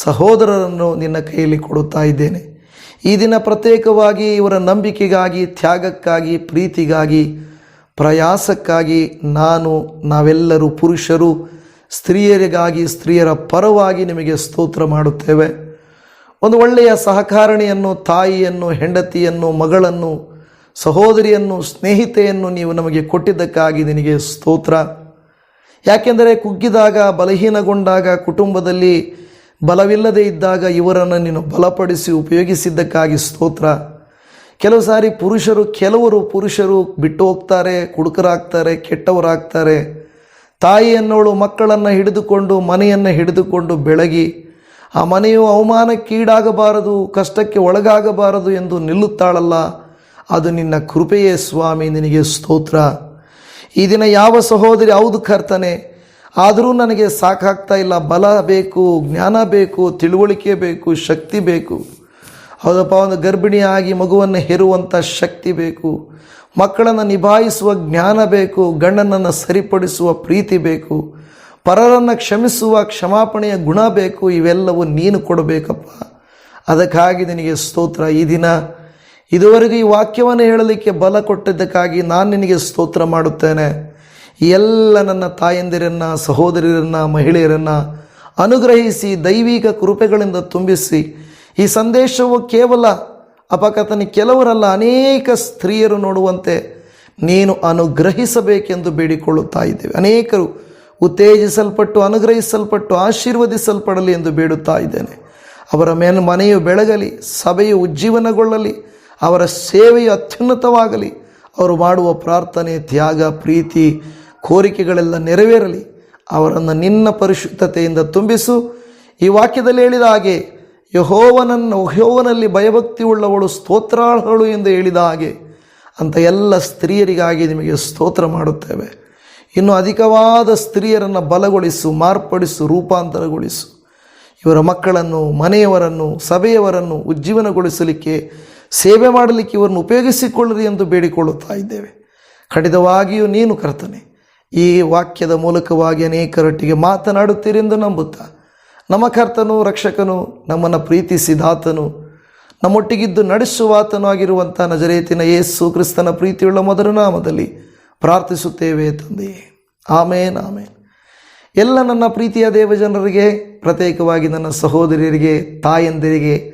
ಸಹೋದರರನ್ನು ನಿನ್ನ ಕೈಯಲ್ಲಿ ಕೊಡುತ್ತಾ ಇದ್ದೇನೆ. ಈ ದಿನ ಪ್ರತ್ಯೇಕವಾಗಿ ಇವರ ನಂಬಿಕೆಗಾಗಿ, ತ್ಯಾಗಕ್ಕಾಗಿ, ಪ್ರೀತಿಗಾಗಿ, ಪ್ರಯಾಸಕ್ಕಾಗಿ ನಾವೆಲ್ಲರೂ ಪುರುಷರು ಸ್ತ್ರೀಯರಿಗಾಗಿ, ಸ್ತ್ರೀಯರ ಪರವಾಗಿ ನಿಮಗೆ ಸ್ತೋತ್ರ ಮಾಡುತ್ತೇವೆ. ಒಂದು ಒಳ್ಳೆಯ ಸಹಕಾರಿಣಿಯನ್ನು, ತಾಯಿಯನ್ನು, ಹೆಂಡತಿಯನ್ನು, ಮಗಳನ್ನು, ಸಹೋದರಿಯನ್ನು, ಸ್ನೇಹಿತೆಯನ್ನು ನೀವು ನಮಗೆ ಕೊಟ್ಟಿದ್ದಕ್ಕಾಗಿ ನಿನಗೆ ಸ್ತೋತ್ರ. ಯಾಕೆಂದರೆ ಕುಗ್ಗಿದಾಗ, ಬಲಹೀನಗೊಂಡಾಗ, ಕುಟುಂಬದಲ್ಲಿ ಬಲವಿಲ್ಲದೆ ಇದ್ದಾಗ ಇವರನ್ನು ನೀನು ಬಲಪಡಿಸಿ ಉಪಯೋಗಿಸಿದ್ದಕ್ಕಾಗಿ ಸ್ತೋತ್ರ. ಕೆಲವರು ಪುರುಷರು ಬಿಟ್ಟು ಹೋಗ್ತಾರೆ, ಕುಡುಕರಾಗ್ತಾರೆ, ಕೆಟ್ಟವರಾಗ್ತಾರೆ. ತಾಯಿ ಅನ್ನೋಳು ಮಕ್ಕಳನ್ನು ಹಿಡಿದುಕೊಂಡು, ಮನೆಯನ್ನು ಹಿಡಿದುಕೊಂಡು ಬೆಳಗಿ ಆ ಮನೆಯು ಅವಮಾನಕ್ಕೀಡಾಗಬಾರದು, ಕಷ್ಟಕ್ಕೆ ಒಳಗಾಗಬಾರದು ಎಂದು ನಿಲ್ಲುತ್ತಾಳಲ್ಲ, ಅದು ನಿನ್ನ ಕೃಪೆಯೇ ಸ್ವಾಮಿ. ನಿನಗೆ ಸ್ತೋತ್ರ. ಈ ದಿನ ಯಾವ ಸಹೋದರಿ ಹೌದು ಕರ್ತನೆ, ಆದರೂ ನನಗೆ ಸಾಕಾಗ್ತಾ ಇಲ್ಲ, ಬಲ ಬೇಕು, ಜ್ಞಾನ ಬೇಕು, ತಿಳುವಳಿಕೆ ಬೇಕು, ಶಕ್ತಿ ಬೇಕು. ಹೌದಪ್ಪ, ಒಂದು ಗರ್ಭಿಣಿಯಾಗಿ ಮಗುವನ್ನು ಹೆರುವಂಥ ಶಕ್ತಿ ಬೇಕು, ಮಕ್ಕಳನ್ನು ನಿಭಾಯಿಸುವ ಜ್ಞಾನ ಬೇಕು, ಗಂಡನನ್ನು ಸರಿಪಡಿಸುವ ಪ್ರೀತಿ ಬೇಕು, ಪರರನ್ನು ಕ್ಷಮಿಸುವ ಕ್ಷಮಾಪಣೆಯ ಗುಣ ಬೇಕು. ಇವೆಲ್ಲವೂ ನೀನು ಕೊಡಬೇಕಪ್ಪ. ಅದಕ್ಕಾಗಿ ನಿನಗೆ ಸ್ತೋತ್ರ. ಈ ದಿನ ಇದುವರೆಗೂ ಈ ವಾಕ್ಯವನ್ನು ಹೇಳಲಿಕ್ಕೆ ಬಲ ಕೊಟ್ಟಿದ್ದಕ್ಕಾಗಿ ನಾನು ನಿನಗೆ ಸ್ತೋತ್ರ ಮಾಡುತ್ತೇನೆ. ಎಲ್ಲ ನನ್ನ ತಾಯಂದಿರನ್ನು, ಸಹೋದರಿಯರನ್ನು, ಮಹಿಳೆಯರನ್ನು ಅನುಗ್ರಹಿಸಿ ದೈವಿಕ ಕೃಪೆಗಳಿಂದ ತುಂಬಿಸಿ ಈ ಸಂದೇಶವು ಕೇವಲ ಅಪಕಥನೆ ಕೆಲವರಲ್ಲ, ಅನೇಕ ಸ್ತ್ರೀಯರು ನೋಡುವಂತೆ ನೀನು ಅನುಗ್ರಹಿಸಬೇಕೆಂದು ಬೇಡಿಕೊಳ್ಳುತ್ತಾ ಇದ್ದೇವೆ. ಅನೇಕರು ಉತ್ತೇಜಿಸಲ್ಪಟ್ಟು, ಅನುಗ್ರಹಿಸಲ್ಪಟ್ಟು, ಆಶೀರ್ವದಿಸಲ್ಪಡಲಿ ಎಂದು ಬೇಡುತ್ತಾ ಇದ್ದೇನೆ. ಅವರ ಮನೆಯು ಬೆಳಗಲಿ, ಸಭೆಯು ಉಜ್ಜೀವನಗೊಳ್ಳಲಿ, ಅವರ ಸೇವೆಯು ಅತ್ಯುನ್ನತವಾಗಲಿ, ಅವರು ಮಾಡುವ ಪ್ರಾರ್ಥನೆ, ತ್ಯಾಗ, ಪ್ರೀತಿ, ಕೋರಿಕೆಗಳೆಲ್ಲ ನೆರವೇರಲಿ. ಅವರನ್ನು ಪರಿಶುದ್ಧತೆಯಿಂದ ತುಂಬಿಸು. ಈ ವಾಕ್ಯದಲ್ಲಿ ಹೇಳಿದ ಹಾಗೆ ಯೆಹೋವನಲ್ಲಿ ಭಯಭಕ್ತಿ ಉಳ್ಳವಳು ಸ್ತೋತ್ರಾರ್ಹಳು ಎಂದು ಹೇಳಿದ ಹಾಗೆ ಅಂಥ ಎಲ್ಲ ಸ್ತ್ರೀಯರಿಗಾಗಿ ನಿಮಗೆ ಸ್ತೋತ್ರ ಮಾಡುತ್ತೇವೆ. ಇನ್ನು ಅಧಿಕವಾದ ಸ್ತ್ರೀಯರನ್ನು ಬಲಗೊಳಿಸು, ಮಾರ್ಪಡಿಸು, ರೂಪಾಂತರಗೊಳಿಸು. ಇವರ ಮಕ್ಕಳನ್ನು, ಮನೆಯವರನ್ನು, ಸಭೆಯವರನ್ನು ಉಜ್ಜೀವನಗೊಳಿಸಲಿಕ್ಕೆ, ಸೇವೆ ಮಾಡಲಿಕ್ಕೆ ಇವರನ್ನು ಉಪಯೋಗಿಸಿಕೊಳ್ಳಿರಿ ಎಂದು ಬೇಡಿಕೊಳ್ಳುತ್ತಾ ಇದ್ದೇವೆ. ಖಂಡಿತವಾಗಿಯೂ ನೀನು ಕರ್ತನೆ ಈ ವಾಕ್ಯದ ಮೂಲಕವಾಗಿ ಅನೇಕರೊಟ್ಟಿಗೆ ಮಾತನಾಡುತ್ತೀರೆಂದು ನಂಬುತ್ತಾ, ನಮ್ಮ ಕರ್ತನು, ರಕ್ಷಕನು, ನಮ್ಮನ್ನು ಪ್ರೀತಿಸಿದಾತನು, ನಮ್ಮೊಟ್ಟಿಗಿದ್ದು ನಡೆಸುವಾತನೂ ಆಗಿರುವಂಥ ನಜರೇತಿನ ಯೇಸು ಕ್ರಿಸ್ತನ ಪ್ರೀತಿಯುಳ್ಳ ಮೊದಲ ನಾಮದಲ್ಲಿ ಪ್ರಾರ್ಥಿಸುತ್ತೇವೆ ತಂದೆಯೇ. ಆಮೇನ್, ಆಮೇನ್. ಎಲ್ಲ ನನ್ನ ಪ್ರೀತಿಯ ದೇವಜನರಿಗೆ, ಪ್ರತ್ಯೇಕವಾಗಿ ನನ್ನ ಸಹೋದರಿಯರಿಗೆ, ತಾಯಂದಿರಿಗೆ,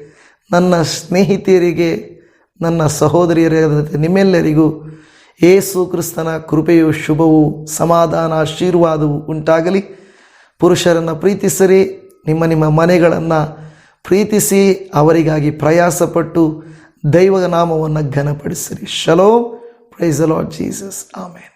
ನನ್ನ ಸ್ನೇಹಿತೆಯರಿಗೆ, ನನ್ನ ಸಹೋದರಿಯರಿಗೆ, ನಿಮ್ಮೆಲ್ಲರಿಗೂ ಯೇಸು ಕ್ರಿಸ್ತನ ಕೃಪೆಯು, ಶುಭವು, ಸಮಾಧಾನ, ಆಶೀರ್ವಾದವು ಉಂಟಾಗಲಿ. ಪುರುಷರನ್ನು ಪ್ರೀತಿಸಿರಿ, ನಿಮ್ಮ ಮನೆಗಳನ್ನು ಪ್ರೀತಿಸಿ ಅವರಿಗಾಗಿ ಪ್ರಯಾಸಪಟ್ಟು ದೈವ ನಾಮವನ್ನು ಘನಪಡಿಸಿರಿ. ಶಲೋಮ್. Praise the Lord Jesus. Amen.